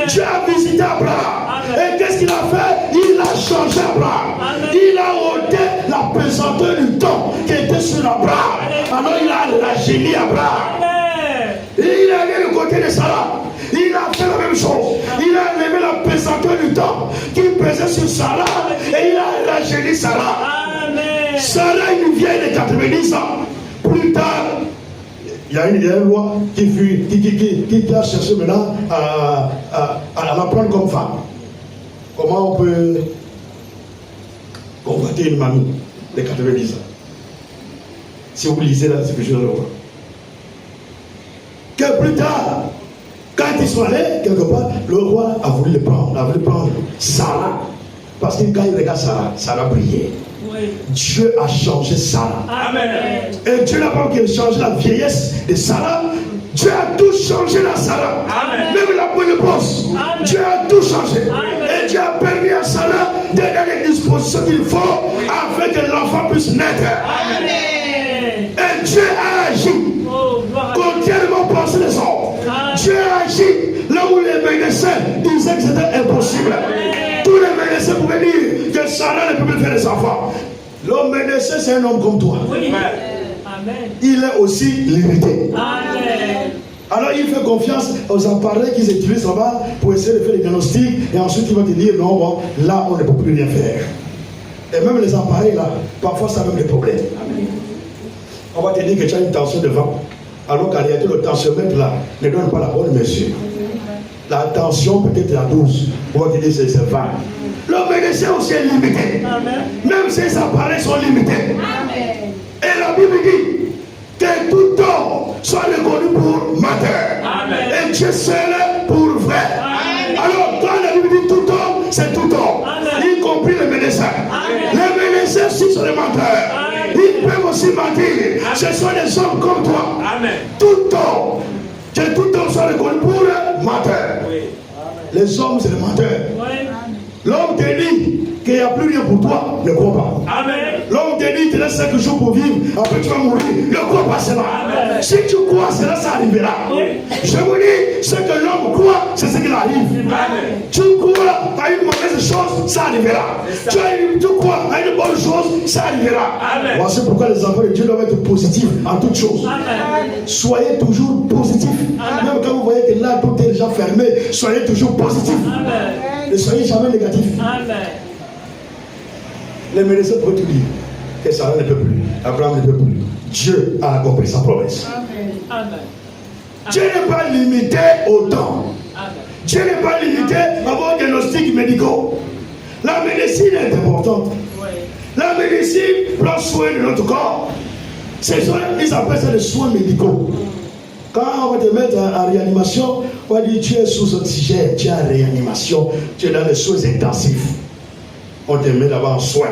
Dieu a visité Abraham. Et qu'est-ce qu'il a fait? Il a changé Abraham. Il a ôté la pesanteur du temps qui était sur Abraham. Alors, il a rajeuni Abraham. Et il est allé du côté de Sarah. Il a fait la même chose. Il a enlevé la pesanteur du temps qui pesait sur Sarah et il a rajeuni Sarah. Sarah, une vieille de 90 ans. Plus tard, il y a une loi qui a cherché maintenant à la prendre comme femme. Comment on peut convoiter une mamie de 90 ans? Si vous lisez la discussion de la loi. Que plus tard, quand ils sont allés quelque part, le roi a voulu le prendre, Sarah. Parce que quand il regarde Sarah, Sarah brillait. Oui. Dieu a changé Sarah. Amen. Et Dieu n'a pas changé la vieillesse de Sarah. Dieu a tout changé dans Sarah. Amen. Même la ménopause. Dieu a tout changé. Amen. Et Dieu a permis à Sarah de donner les dispositions qu'il faut afin que l'enfant puisse naître. Amen. Et Dieu a agi. Contrairement aux pensées des hommes. Dieu a agi là où les médecins disaient que c'était impossible. Tous les médecins pouvaient dire que Sarah ne peut plus faire des enfants. L'homme médecin, c'est un homme comme toi. Oui. Amen. Il est aussi limité. Amen. Alors il fait confiance aux appareils qu'ils utilisent là-bas pour essayer de faire des diagnostics et ensuite il va te dire non, bon, là on ne peut plus rien faire. Et même les appareils là, parfois ça a même des problèmes. Amen. On va te dire que tu as une tension devant, alors qu'en réalité le tensiomètre là ne donne pas la bonne mesure. La tension peut-être à 12, on va te dire c'est 20. Le médecin aussi est limité. Amen. Même ces appareils sont limités. Amen. Et la Bible dit que tout homme soit reconnu pour menteur. Et Dieu seul pour vrai. Amen. Alors quand la Bible dit tout homme, c'est tout homme. Amen. Y compris les médecins. Amen. Les médecins aussi sont des menteurs. Amen. Ils peuvent aussi mentir. Amen. Ce sont des hommes comme toi. Amen. Tout homme. Que tout homme soit reconnu pour menteur. Oui. Les hommes, c'est les menteurs. Oui. L'homme te dit qu'il n'y a plus rien pour toi, ne crois pas. Amen. L'homme te dit qu'il te laisse 5 jours pour vivre, après tu vas mourir, ne crois pas cela. Amen. Si tu crois cela, ça arrivera. Oui. Je vous dis, ce que l'homme croit, c'est ce qu'il arrive. Amen. Tu crois à une mauvaise chose, ça arrivera. Tu crois à une bonne chose, ça arrivera. Amen. Voici pourquoi les enfants de Dieu doivent être positifs en toutes choses. Amen. Soyez toujours positifs. Amen. Même quand vous voyez que là tout est déjà fermé, soyez toujours positifs. Amen. Ne soyez jamais négatifs. Amen. Les médecins peuvent tout dire que Sarah ne peut plus, Abraham ne peut plus. Dieu a accompli sa promesse. Amen. Dieu n'est pas limité au temps. Amen. Dieu n'est pas limité à vos diagnostics médicaux. La médecine est importante. Oui. La médecine prend soin de notre corps. Ils appellent ça des soins médicaux. Quand on va te mettre en réanimation, on va dire tu es sous oxygène, tu es en réanimation, tu es dans les soins intensifs. On te met d'abord en soins.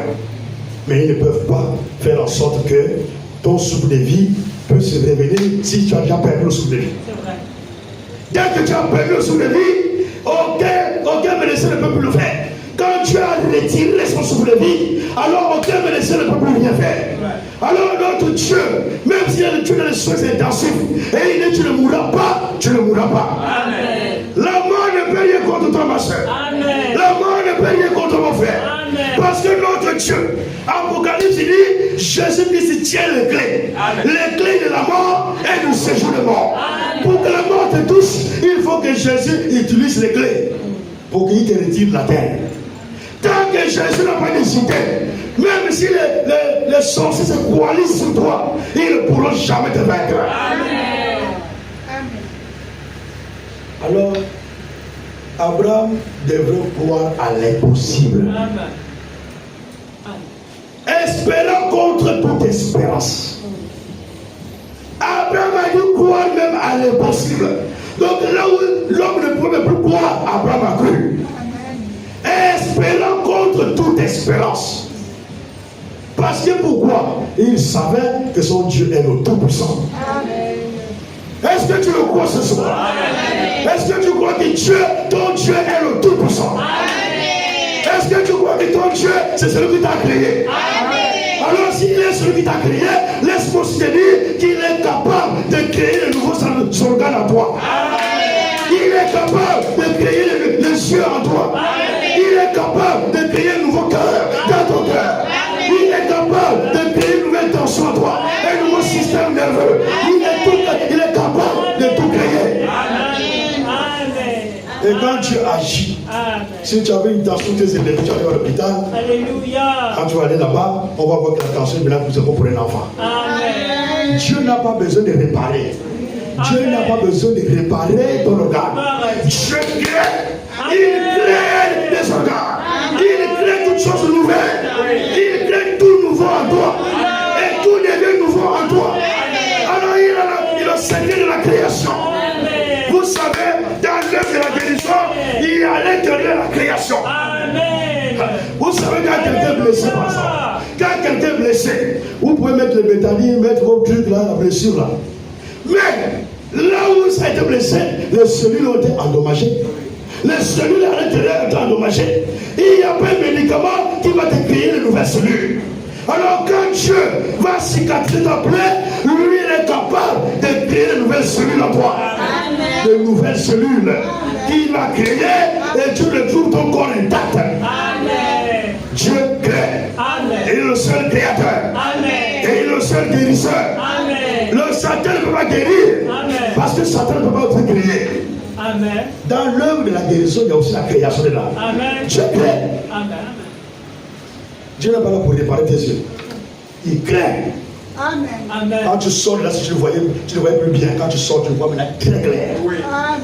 Mais ils ne peuvent pas faire en sorte que ton souffle de vie peut se révéler si tu as déjà perdu le souffle de vie. C'est vrai. Dès que tu as perdu le souffle de vie, aucun médecin ne peut plus le faire. Quand tu as retiré son souffle de vie, alors aucun médecin ne peut plus rien faire. Alors notre Dieu, même si tu es dans les soins intensifs, et il dit tu ne mourras pas, tu ne mourras pas. Amen. La mort ne peut rien contre toi, ma soeur. Amen. La mort ne peut rien contre mon frère. Amen. Parce que notre Dieu, Apocalypse dit, Jésus-Christ tient les clés. Amen. Les clés de la mort et du séjour de mort. Amen. Pour que la mort te touche, il faut que Jésus utilise les clés pour qu'il te retire de la terre. Tant que Jésus n'a pas décidé, même si les sorciers se coalisent sur toi, ils ne pourront jamais te vaincre. Amen. Alors, Abraham devrait croire à l'impossible. Espérant contre toute espérance. Abraham a dû croire même à l'impossible. Donc là où l'homme ne pouvait plus croire, Abraham a cru. Espérant contre toute espérance. Parce que pourquoi? Il savait que son Dieu est le Tout-Puissant. Est-ce toi ce soir. Est-ce que tu crois que Dieu, ton Dieu est le Tout-Puissant? Est-ce que tu crois que ton Dieu, c'est celui qui t'a créé? Alors s'il est celui qui t'a créé, laisse-moi te dire qu'il est capable de créer de nouveaux organes en toi. Il est capable de créer les yeux en toi. Il est capable de créer un nouveau cœur dans ton cœur. Il est capable de créer une nouvelle tension en toi, un nouveau système nerveux. Il est capable de tout créer. Et quand tu agis, si tu avais une tension, tes élevés, tu arrives à l'hôpital. Alléluia. Quand tu vas aller là-bas, on va voir que la tension est maintenant plus pour un enfant. Amen. Dieu n'a pas besoin de réparer. Dieu n'a pas besoin de réparer ton organe. Dieu crée. Il crée des organes. Il crée toutes choses nouvelles. Il crée tout nouveau en toi. Et tout devient nouveau en toi. Alors il a le secret de la création. Vous savez, dans l'œuvre de la guérison, il y a à l'intérieur de la création. Amen. Vous savez, quand quelqu'un est blessé, par exemple, quand quelqu'un est blessé, vous pouvez mettre le bétadine, mettre vos trucs là, la blessure là. Mais là où ça a été blessé, les cellules ont été endommagées. Les cellules à l'intérieur ont été endommagées. Il n'y a pas de médicament qui va te créer de nouvelles cellules. Alors quand Dieu va cicatriser ta plaie, lui il est capable de créer de nouvelles cellules en toi. De nouvelles cellules qu'il va créer et tu retrouves ton corps intact. Amen. Dieu crée. Amen. Il est le seul créateur. Amen. Et il est le seul guérisseur. Amen. Le Satan ne peut pas guérir. Amen. Parce que Satan ne peut pas être créé. Amen. Dans l'œuvre de la guérison, il y a aussi la création de l'âme. Amen. Dieu crée. Amen. Dieu n'est pas là pour réparer tes yeux. Il crée. Amen. Amen. Quand tu sors de là, si tu ne voyais plus bien. Quand tu sors, tu vois maintenant très clair.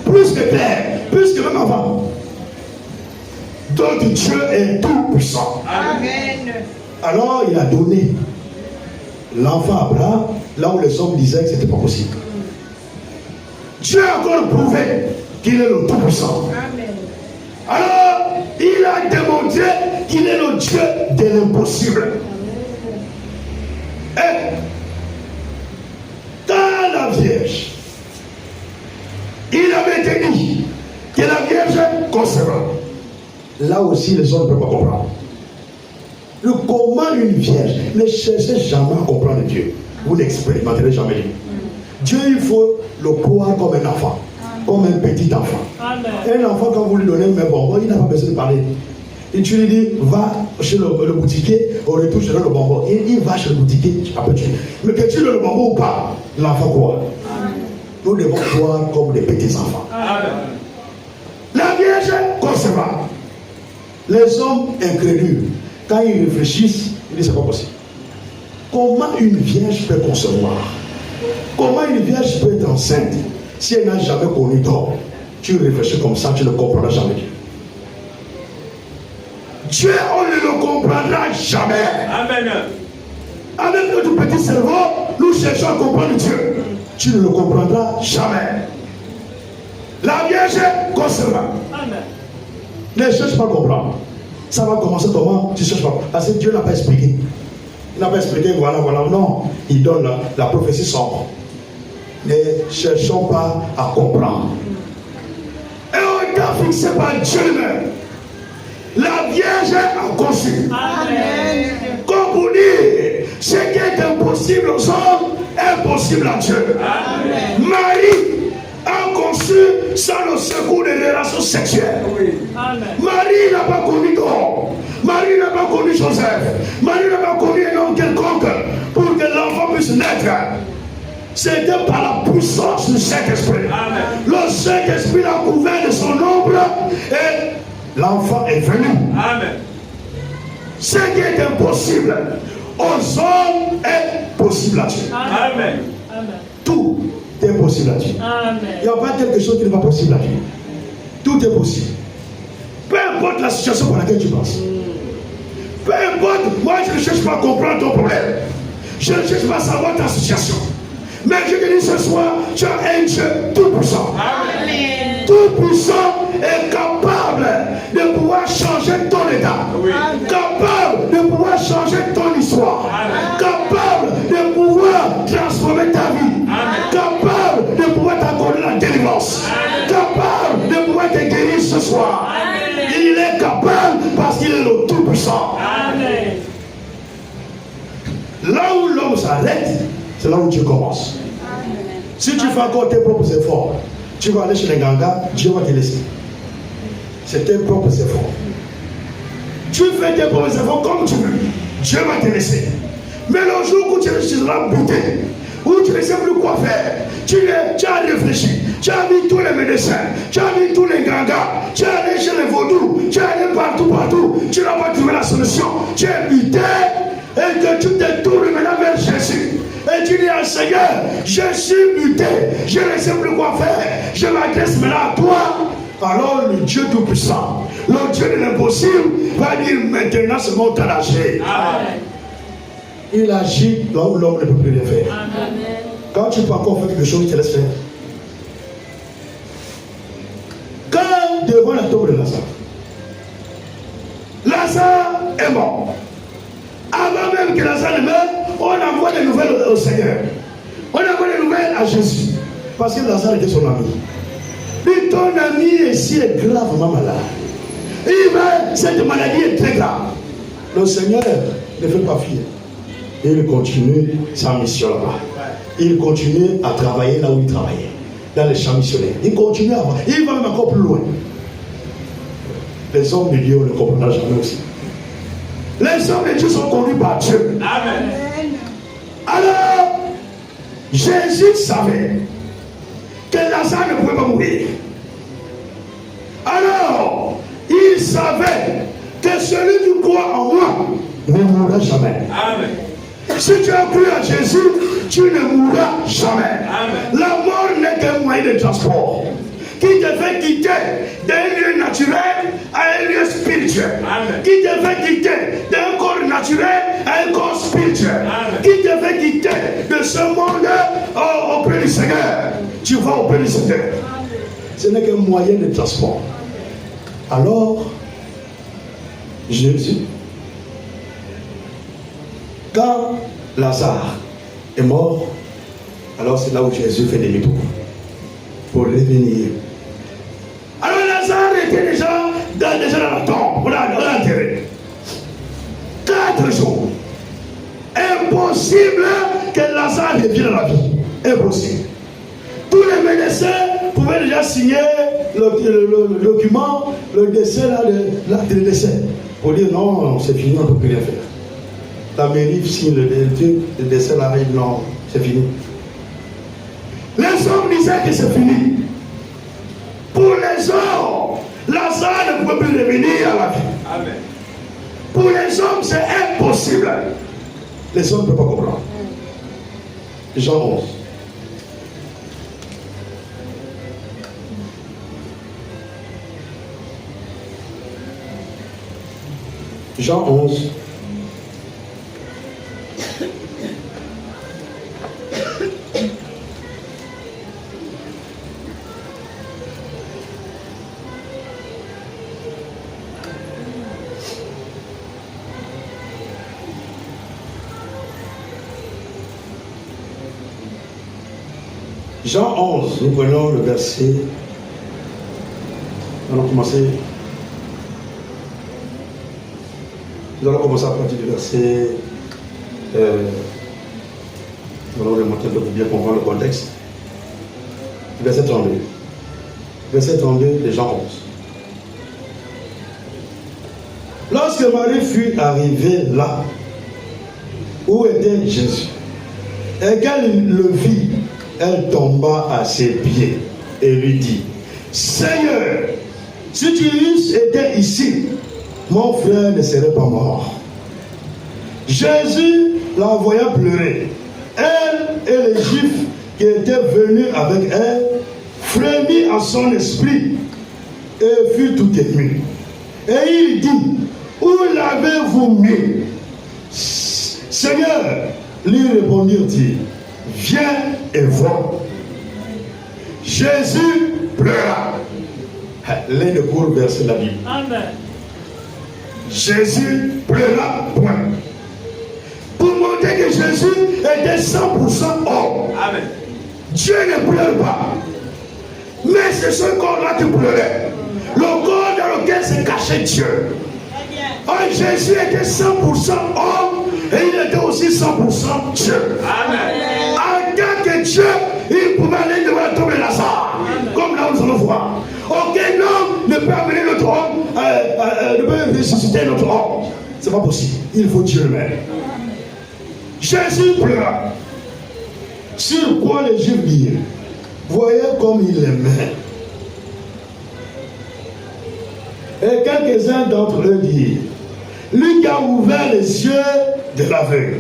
Plus que clair. Plus que même avant. Donc Dieu est tout puissant. Amen. Alors il a donné l'enfant à Abraham là où les hommes disaient que ce n'était pas possible. Dieu a encore prouvé qu'il est le tout-puissant. Amen. Alors il a démontré qu'il est le Dieu de l'impossible. Et dans la Vierge, il avait été dit que la Vierge concevra. Là aussi, les hommes ne peuvent pas comprendre. Le comment une vierge, ne cherchez jamais à comprendre Dieu. Vous n'expérimenterez jamais Dieu. Dieu, il faut le croire comme un enfant, comme un petit enfant. Amen. Un enfant, quand vous lui donnez un bonbon, il n'a pas besoin de parler. Et tu lui dis, va chez le boutiquier, au retour, je donne le bonbon. Il va chez le boutiquier, après tu. Mais que tu donnes le bonbon ou pas, l'enfant croit. Nous devons croire comme des petits enfants. Amen. La Vierge concevra. Les hommes incrédules, quand ils réfléchissent, ils disent c'est pas possible. Comment une vierge peut concevoir? Comment une vierge peut être enceinte si elle n'a jamais connu d'homme? Tu réfléchis comme ça, tu ne comprendras jamais Dieu. Dieu, on ne le comprendra jamais. Amen. Avec notre petit cerveau, nous cherchons à comprendre Dieu. Tu ne le comprendras jamais. La Vierge concevra. Amen. Ne cherche pas à comprendre. Ça va commencer comment? Tu ne cherches pas. Parce que Dieu n'a pas expliqué. Il n'a pas expliqué, voilà. Non. Il donne la prophétie sombre. Ne cherchons pas à comprendre. Et on est fixé par Dieu même. La Vierge a conçu. Amen. Comme pour dire, ce qui est impossible aux hommes est possible à Dieu. Amen. Marie a conçu sans le secours des relations sexuelles. Amen. Marie n'a pas connu d'homme. Marie n'a pas connu Joseph. Marie n'a pas connu un homme quelconque pour que l'enfant puisse naître. C'était par la puissance du Saint-Esprit. Le Saint-Esprit l'a couvert de son ombre et l'enfant est venu. Amen. Ce qui est impossible aux hommes est possible à Dieu. Amen. Amen. Tout est possible à Dieu. Amen. Il n'y a pas quelque chose qui n'est pas possible à Dieu. Tout est possible. Peu importe la situation pour laquelle tu passes. Peu importe, moi je ne cherche pas à comprendre ton problème. Je ne cherche pas à savoir ta situation. Mais je te dis ce soir, tu as un Dieu tout-puissant. Amen. Tout-puissant est capable de pouvoir changer ton état. Capable de pouvoir changer ton histoire. Capable de pouvoir transformer ta vie. Capable de pouvoir t'accorder la délivrance. t'appelle parce qu'il est le Tout-Puissant. Amen. Là où l'homme s'arrête, c'est là où Dieu commence. Amen. Si tu fais encore tes propres efforts, tu vas aller chez les gangas, Dieu va te laisser. C'est tes propres efforts. Tu fais tes propres efforts comme tu veux, Dieu va te laisser. Mais le jour où tu seras buté, où tu ne sais plus quoi faire, tu as réfléchi, tu as mis tous les médecins, tu as mis tous les gangas, tu es allé chez les vaudous, tu es allé partout, tu n'as pas trouvé la solution, tu es buté et que tu te tournes maintenant vers Jésus. Et tu dis à Seigneur, je suis buté, je ne sais plus quoi faire, je m'adresse maintenant à toi. Alors le Dieu Tout-Puissant, le Dieu de l'impossible, va dire maintenant c'est mon temps d'agir. Amen. Il agit là où l'homme ne peut plus rien faire. Amen. Quand tu peux encore faire quelque chose, il te laisse faire. Quand devant la tombe de Lazare, Lazare est mort. Avant même que Lazare ne meure, on envoie des nouvelles au Seigneur. On envoie des nouvelles à Jésus. Parce que Lazare était son ami. Puis ton ami ici est gravement malade. Cette maladie est très grave. Le Seigneur ne fait pas fuir. Il continue sa mission là-bas. Il continue à travailler là où il travaillait, dans les champs missionnaires. Il continue à voir. Il va même encore plus loin. Les hommes de Dieu, on ne comprendra jamais aussi. Les hommes de Dieu sont connus par Dieu. Amen. Alors, Jésus savait que Lazare ne pouvait pas mourir. Alors, il savait que celui qui croit en moi ne mourra jamais. Amen. Si tu as cru à Jésus, tu ne mourras jamais. Amen. La mort n'est qu'un moyen de transport qui te fait quitter d'un lieu naturel à un lieu spirituel. Amen. Qui te fait quitter d'un corps naturel à un corps spirituel. Amen. Qui te fait quitter de ce monde auprès du Seigneur. Tu vas auprès du Seigneur. Ce n'est qu'un moyen de transport. Alors, Jésus, quand Lazare est mort, alors c'est là où Jésus fait demi-tour pour revenir. Alors Lazare était déjà dans la tombe, on l'a enterré. 4 jours. Impossible que Lazare revienne dans la vie. Impossible. Tous les médecins pouvaient déjà signer le document, le décès, l'acte de décès, pour dire non, c'est fini, on ne peut plus rien faire. La mairie signe le décès là, non, c'est fini. Les hommes disaient que c'est fini. Pour les hommes, Lazare ne pouvait plus revenir à la vie. Amen. Pour les hommes, c'est impossible. Les hommes ne peuvent pas comprendre. Jean 11. Jean 11. Jean 11, nous prenons le verset. Nous allons commencer à partir du verset. Nous allons remonter pour bien comprendre le contexte. Verset 32. Verset 32 de Jean 11. Lorsque Marie fut arrivée là où était Jésus, et qu'elle le vit, elle tomba à ses pieds et lui dit: Seigneur, si tu eusses été ici, mon frère ne serait pas mort. Jésus la voyant pleurer. Elle et les Juifs qui étaient venus avec elle frémit en son esprit et fut tout ému. Et il dit: Où l'avez-vous mis? Seigneur, lui répondirent-ils: Viens et vois. Jésus pleura. L'un des courts versets de la Bible. Amen. Jésus pleura, point. Pour montrer que Jésus était 100% homme. Amen. Dieu ne pleure pas. Mais c'est ce corps-là qui pleurait. Le corps dans lequel se cachait Dieu. Jésus était 100% homme et il était aussi 100% Dieu. Amen. En tant que Dieu, il pouvait aller devant la tombe de Lazare. Comme là nous allons voir. Aucun homme ne peut amener notre homme, ne peut ressusciter notre homme. C'est pas possible. Il faut Dieu lui-même. Jésus pleura. Sur quoi les Juifs dirent, voyez comme il aimait. Et quelques-uns d'entre eux dirent, lui qui a ouvert les yeux de l'aveugle,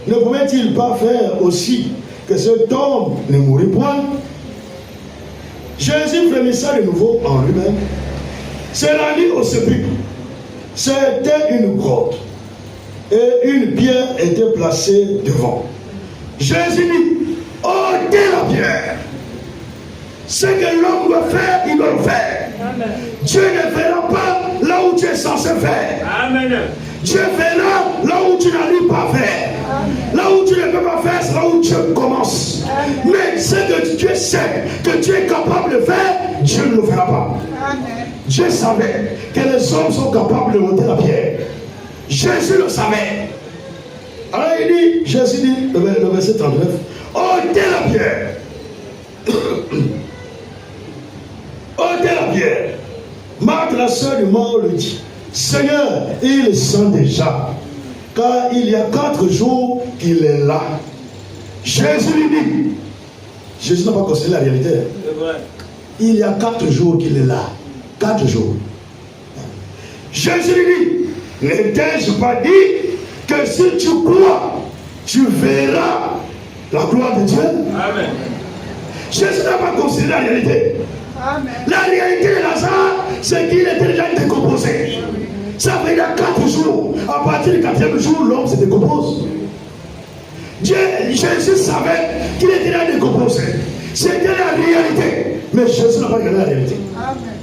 ne pouvait-il pas faire aussi que cet homme ne mourût point? Jésus frémissa de nouveau en lui-même, se rendit au sépulcre. C'était une grotte et une pierre était placée devant. Jésus dit, ôtez la pierre. Ce que l'homme doit faire, il doit le faire. Amen. Dieu ne fera pas là où tu es censé faire. Amen. Dieu fera là où tu n'arrives pas à faire. Amen. Là où tu ne peux pas faire, c'est là où Dieu commence. Amen. Mais ce que Dieu sait que tu es capable de faire, Dieu ne le fera pas. Amen. Dieu savait que les hommes sont capables de monter la pierre. Jésus le savait. Alors il dit, Jésus dit, le verset 39, ôtez la pierre. Ôtez la pierre. Marthe, la sœur du mort, lui dit, Seigneur, il sent déjà, car il y a 4 jours qu'il est là. Jésus lui dit, Jésus n'a pas considéré la réalité. Il y a 4 jours qu'il est là. 4 jours. Jésus lui dit, n'ai-je pas dit que si tu crois, tu verras la gloire de Dieu? Amen. Jésus n'a pas considéré la réalité. Amen. La réalité de Lazare, c'est qu'il était déjà décomposé. Ça fait il y a 4 jours. À partir du 4e jour, l'homme se décompose. Jésus savait qu'il était déjà décomposé. C'était la réalité. Mais Jésus n'a pas regardé la réalité. Amen.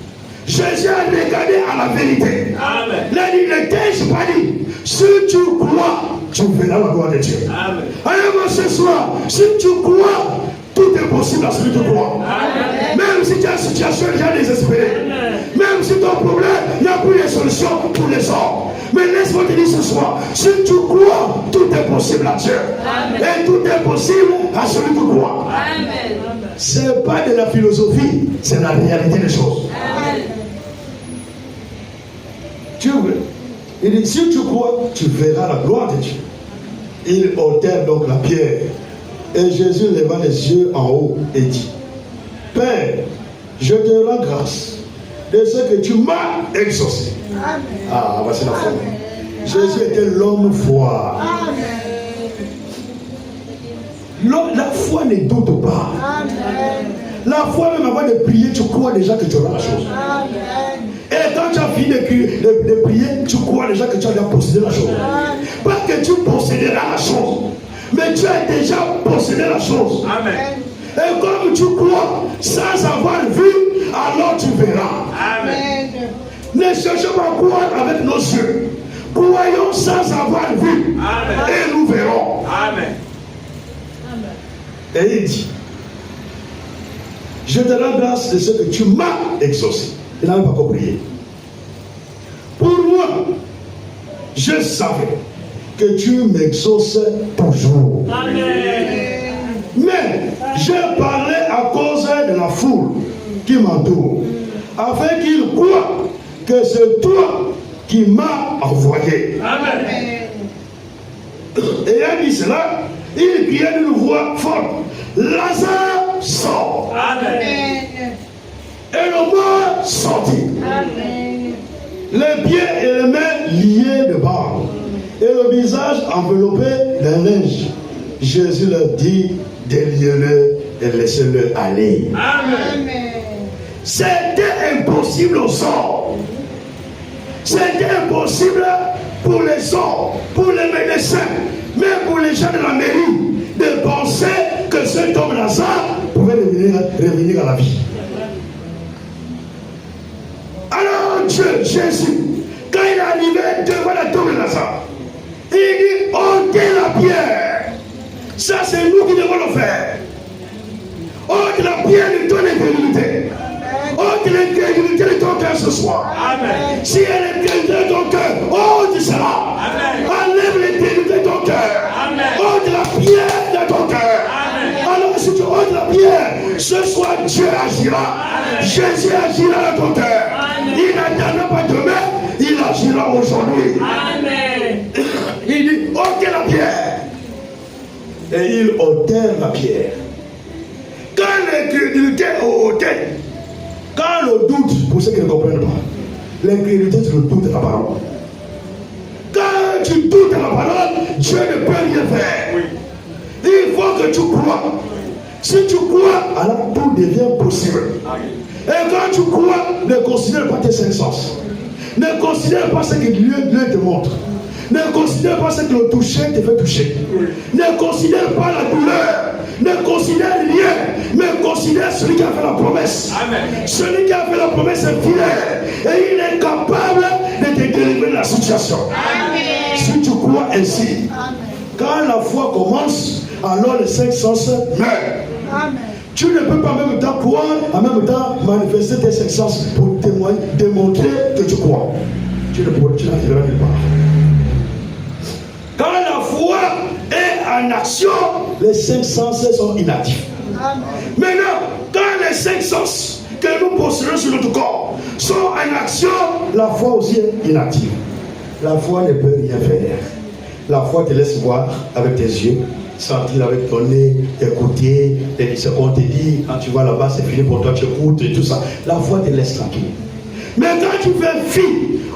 Jésus a regardé à la vérité. Amen. Là, il ne t'ai pas dit, si tu crois, tu verras la gloire de Dieu. Amen. Alors, ce soir, si tu crois, tout est possible à celui qui croit. Amen. Même si tu as une situation déjà désespérée, même si ton problème, il n'y a plus de solution pour les hommes. Mais laisse-moi te dire ce soir, si tu crois, tout est possible à Dieu. Amen. Et tout est possible à celui qui croit. Ce n'est pas de la philosophie, c'est la réalité des choses. Amen. Tu veux. Il dit, si tu crois, tu verras la gloire de Dieu. Ils ôtèrent donc la pierre. Et Jésus leva les yeux en haut et dit, Père, je te rends grâce de ce que tu m'as exaucé. Amen. Ah, voici la foi. Jésus était l'homme foi. La foi ne doute pas. Amen. La foi, même avant de prier, tu crois déjà que tu auras la chose. Amen. Et quand tu as fini de prier, tu crois déjà que tu as déjà possédé la chose. Amen. Pas que tu posséderas la chose, mais tu as déjà possédé la chose. Amen. Et comme tu crois sans avoir vu, alors tu verras. Amen. Ne cherchons pas à croire avec nos yeux. Croyons sans avoir vu. Amen. Et nous verrons. Amen. Et il dit, je te rends grâce de ce que tu m'as exaucé. Il n'a même pas compris. Pour moi, je savais que tu m'exauces toujours. Amen. Mais je parlais à cause de la foule qui m'entoure, afin qu'ils croient que c'est toi qui m'as envoyé. Amen. Et il a dit cela, il criait d'une voix forte, Lazare sort. Amen. Et le mort sortit. Amen. Les pieds et les mains liés de bandes et le visage enveloppé d'un linge. Jésus leur dit, déliez-le et laissez-le aller. Amen. C'était impossible aux hommes. C'était impossible pour les hommes, pour les médecins, même pour les gens de la mairie, de penser que cet homme Lazare pouvait revenir à la vie. Alors Dieu, Jésus, quand il est arrivé devant la tombe de Lazare, il dit, ôtez la pierre. Ça c'est nous qui devons le faire. Ôtez la pierre de ton infidélité. Ôtez ôte l'incrédulité de ton cœur ce soir. Amen. Si elle est l'incrédulité de ton cœur, ôte cela. Amen. Enlève l'incrédulité de ton cœur. Amen. Ôte la pierre de ton cœur. Amen. Alors si tu ôtes la pierre, ce soir Dieu agira. Jésus agira dans ton cœur. Il n'attendra pas demain, il agira aujourd'hui. Amen. Il dit, ôtez la pierre. Et il ôtèrent la pierre. Quand l'incrédulité est ôtée, quand le doute, pour ceux qui ne comprennent pas, l'incrédulité c'est le doute de la parole. Quand tu doutes de la parole, Dieu ne peut rien faire. Oui. Il faut que tu crois. Si tu crois, alors tout devient possible. Amen. Et quand tu crois, ne considère pas tes cinq sens. Ne considère pas ce que Dieu te montre. Ne considère pas ce que le toucher te fait toucher. Ne considère pas la douleur. Ne considère rien. Mais considère celui qui a fait la promesse. Amen. Celui qui a fait la promesse est fidèle. Et il est capable de te délivrer de la situation. Amen. Si tu crois ainsi, quand la foi commence, alors les cinq sens meurent. Amen. Tu ne peux pas en même temps croire, en même temps manifester tes cinq sens pour témoigner, démontrer que tu crois. Tu n'arriveras nulle part. Quand la foi est en action, les cinq sens sont inactifs. Amen. Maintenant, quand les cinq sens que nous possédons sur notre corps sont en action, la foi aussi est inactive. La foi ne peut rien faire. La foi te laisse voir avec tes yeux, sentir avec ton nez, écouter, ce qu'on te dit, quand tu vas là-bas, c'est fini pour toi, tu écoutes et tout ça. La foi te laisse tranquille. Mais quand tu fais fi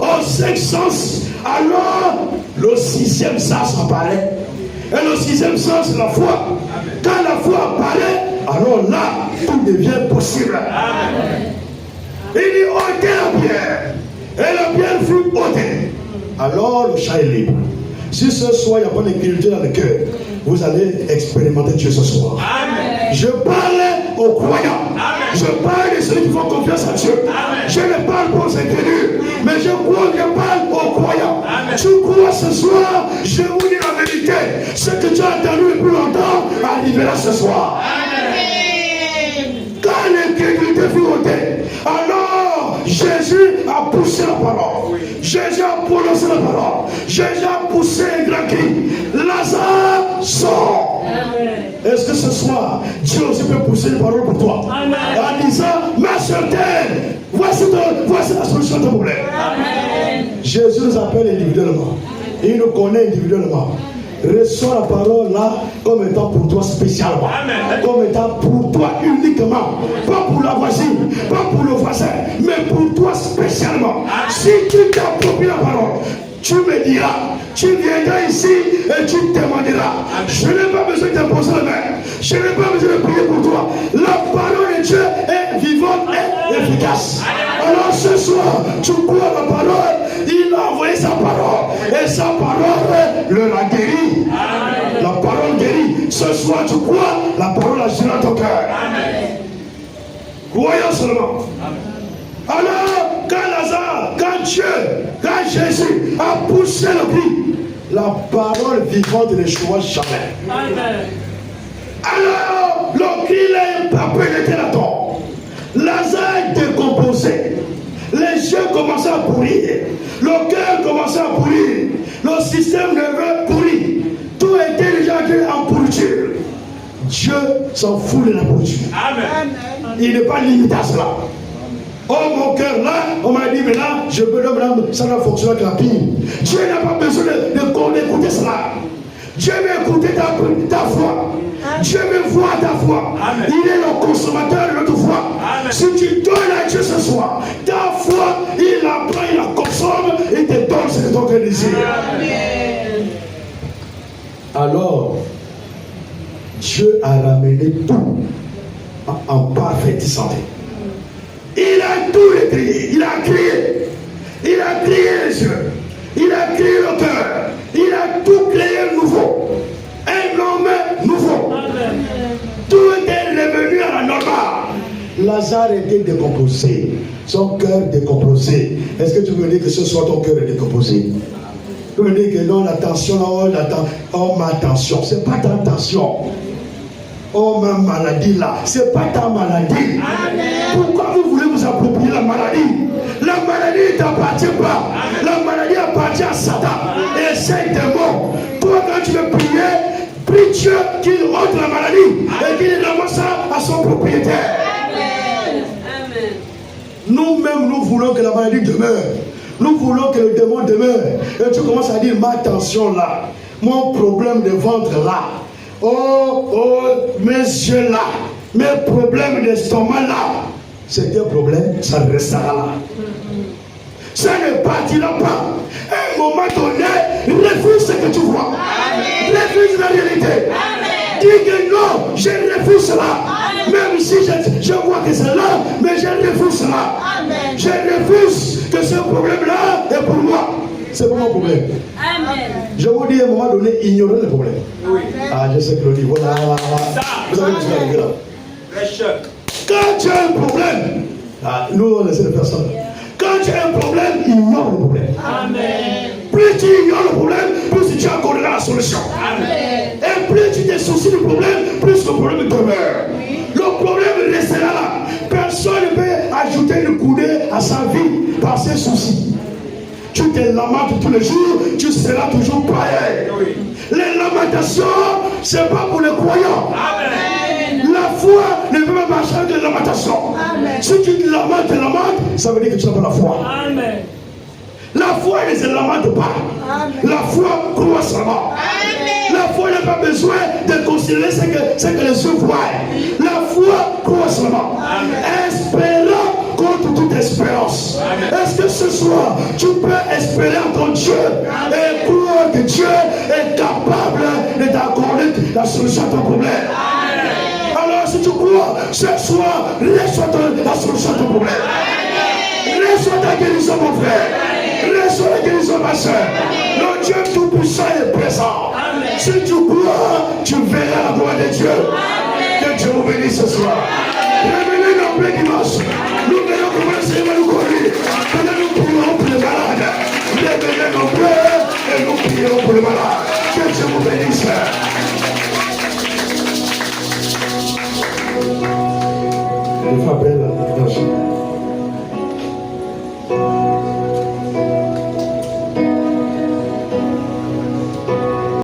aux cinq sens, alors le sixième sens apparaît. Et le sixième sens, c'est la foi. Quand la foi apparaît, alors là, tout devient possible. Amen. Il dit ôtez la pierre. Et la pierre fut ôtée. Alors le champ est libre. Si ce soir il n'y a pas d'incrédulité dans le cœur, vous allez expérimenter Dieu ce soir. Amen. Je parle aux croyants. Amen. Je parle de ceux qui font confiance à Dieu. Amen. Je ne parle pas aux incrédules, mais je parle aux croyants. Amen. Tu crois ce soir, je vous dis la vérité. Ce que tu as entendu depuis longtemps arrivera ce soir. Amen. Quand l'incrédulité fut ôtée, alors Jésus a poussé la parole. Jésus a prononcé la parole. Jésus a poussé un grand cri. Lazare sort. Amen. Est-ce que ce soir, Dieu aussi peut pousser une parole pour toi? Amen. En disant, ma certaine, voici la solution de ton problème. Amen. Jésus nous appelle individuellement. Il nous connaît individuellement. Reçois la parole là comme étant pour toi spécialement. Amen. Comme étant pour toi uniquement. Pas pour la voisine, pas pour le voisin, mais pour toi spécialement. Amen. Si tu t'appropries la parole, tu me diras, tu viendras ici et tu demanderas. Je n'ai pas besoin de t'imposer la main. Je n'ai pas besoin de prier pour toi. La parole de Dieu est vivante et efficace. Alors ce soir, tu crois la parole, il a envoyé sa parole. Et sa parole leur a guéri. Amen. La parole guérit. Ce soir, tu crois, la parole agit dans ton cœur. Amen. Croyons seulement. Alors, quand Lazare, quand Dieu, quand Jésus a poussé le cri, la parole vivante ne choua jamais. Amen. Alors, le cri a pénétré la tombe. Lazare est décomposé. Les yeux commençaient à pourrir. Le cœur commençait à pourrir. Le système nerveux pourrit. Tout était déjà en pourriture. Dieu s'en fout de la pourriture. Amen. Il n'est pas limité à cela. Oh mon cœur là, on m'a dit maintenant, je peux maintenant, ça va fonctionner avec la pile. Dieu n'a pas besoin d'écouter cela. Dieu veut écouter ta foi. Dieu veut voir ta foi. Amen. Il est le consommateur de notre foi. Amen. Si tu donnes à Dieu ce soir, ta foi, il la prend, il la consomme, il te donne ce que ton cœur désire. Amen. Alors, Dieu a ramené tout en parfaite santé. Il a tout décrié, il a créé. Il a créé les yeux, il a créé le cœur, il a tout créé nouveau. Un homme nouveau. Amen. Tout était revenu à la normale. Lazare était décomposé, son cœur décomposé. Est-ce que tu veux dire que ce soir ton cœur est décomposé? Tu veux dire que non, la tension, oh ma tension, c'est pas ta tension. Oh ma maladie là, c'est pas ta maladie. Amen. Pourquoi vous voulez vous approprier maladie. La maladie ne t'appartient pas. La maladie appartient à Satan et ses démons. Toi, quand tu veux prier, prie Dieu qu'il ôte la maladie et qu'il envoie ça à son propriétaire. Nous-mêmes, nous voulons que la maladie demeure. Nous voulons que le démon demeure. Et tu commences à dire, ma tension là, mon problème de ventre là, mes yeux là, mes problèmes d'estomac là. C'est un problème, ça restera là. Ça ne partira pas. À un moment donné, refuse ce que tu vois. Refuse la réalité. Dis que non, je refuse cela. Même si je vois que c'est là, mais je refuse cela. Je refuse que ce problème-là est pour moi. C'est pas mon problème. Je vous dis à un moment donné, ignorez le problème. Ah, je sais que le niveau là. Vous avez déjà arrivé là. Quand tu as un problème, nous on essaie de faire ça. Quand tu as un problème, ignore le problème. Plus tu ignores le problème, plus tu accorderas la solution. Et plus tu te soucies du problème, plus le problème demeure. Le problème restera là. Personne ne peut ajouter une coudée à sa vie par ses soucis. Tu te lamentes tous les jours, tu seras toujours pareil. Les lamentations, ce n'est pas pour les croyants. La foi ne peut pas marcher avec les lamentations. Si tu te lamentes, ça veut dire que tu n'as pas la foi. La foi ne se lamente pas. La foi croit seulement. La foi n'a pas besoin de considérer ce que les yeux voient. La foi croit seulement. Espérant contre toute espérance. Est-ce que ce soir, tu peux espérer en ton Dieu et croire que Dieu est capable de t'accorder la solution à ton problème? Alors, si tu crois, ce soir, reçois la solution à ton problème. Reçois ta guérison, mon frère. Reçois la guérison, ma soeur. Le Dieu tout-puissant est présent. Si tu crois, tu verras la gloire de Dieu. Que Dieu vous bénisse ce soir. Revenez dans le dimanche. Nous verrons comment le Seigneur va nous conduire. Maintenant, nous prierons pour les malades. Revenez nombreux et nous prierons pour les malades. Que Dieu vous bénisse. Il faut appeler la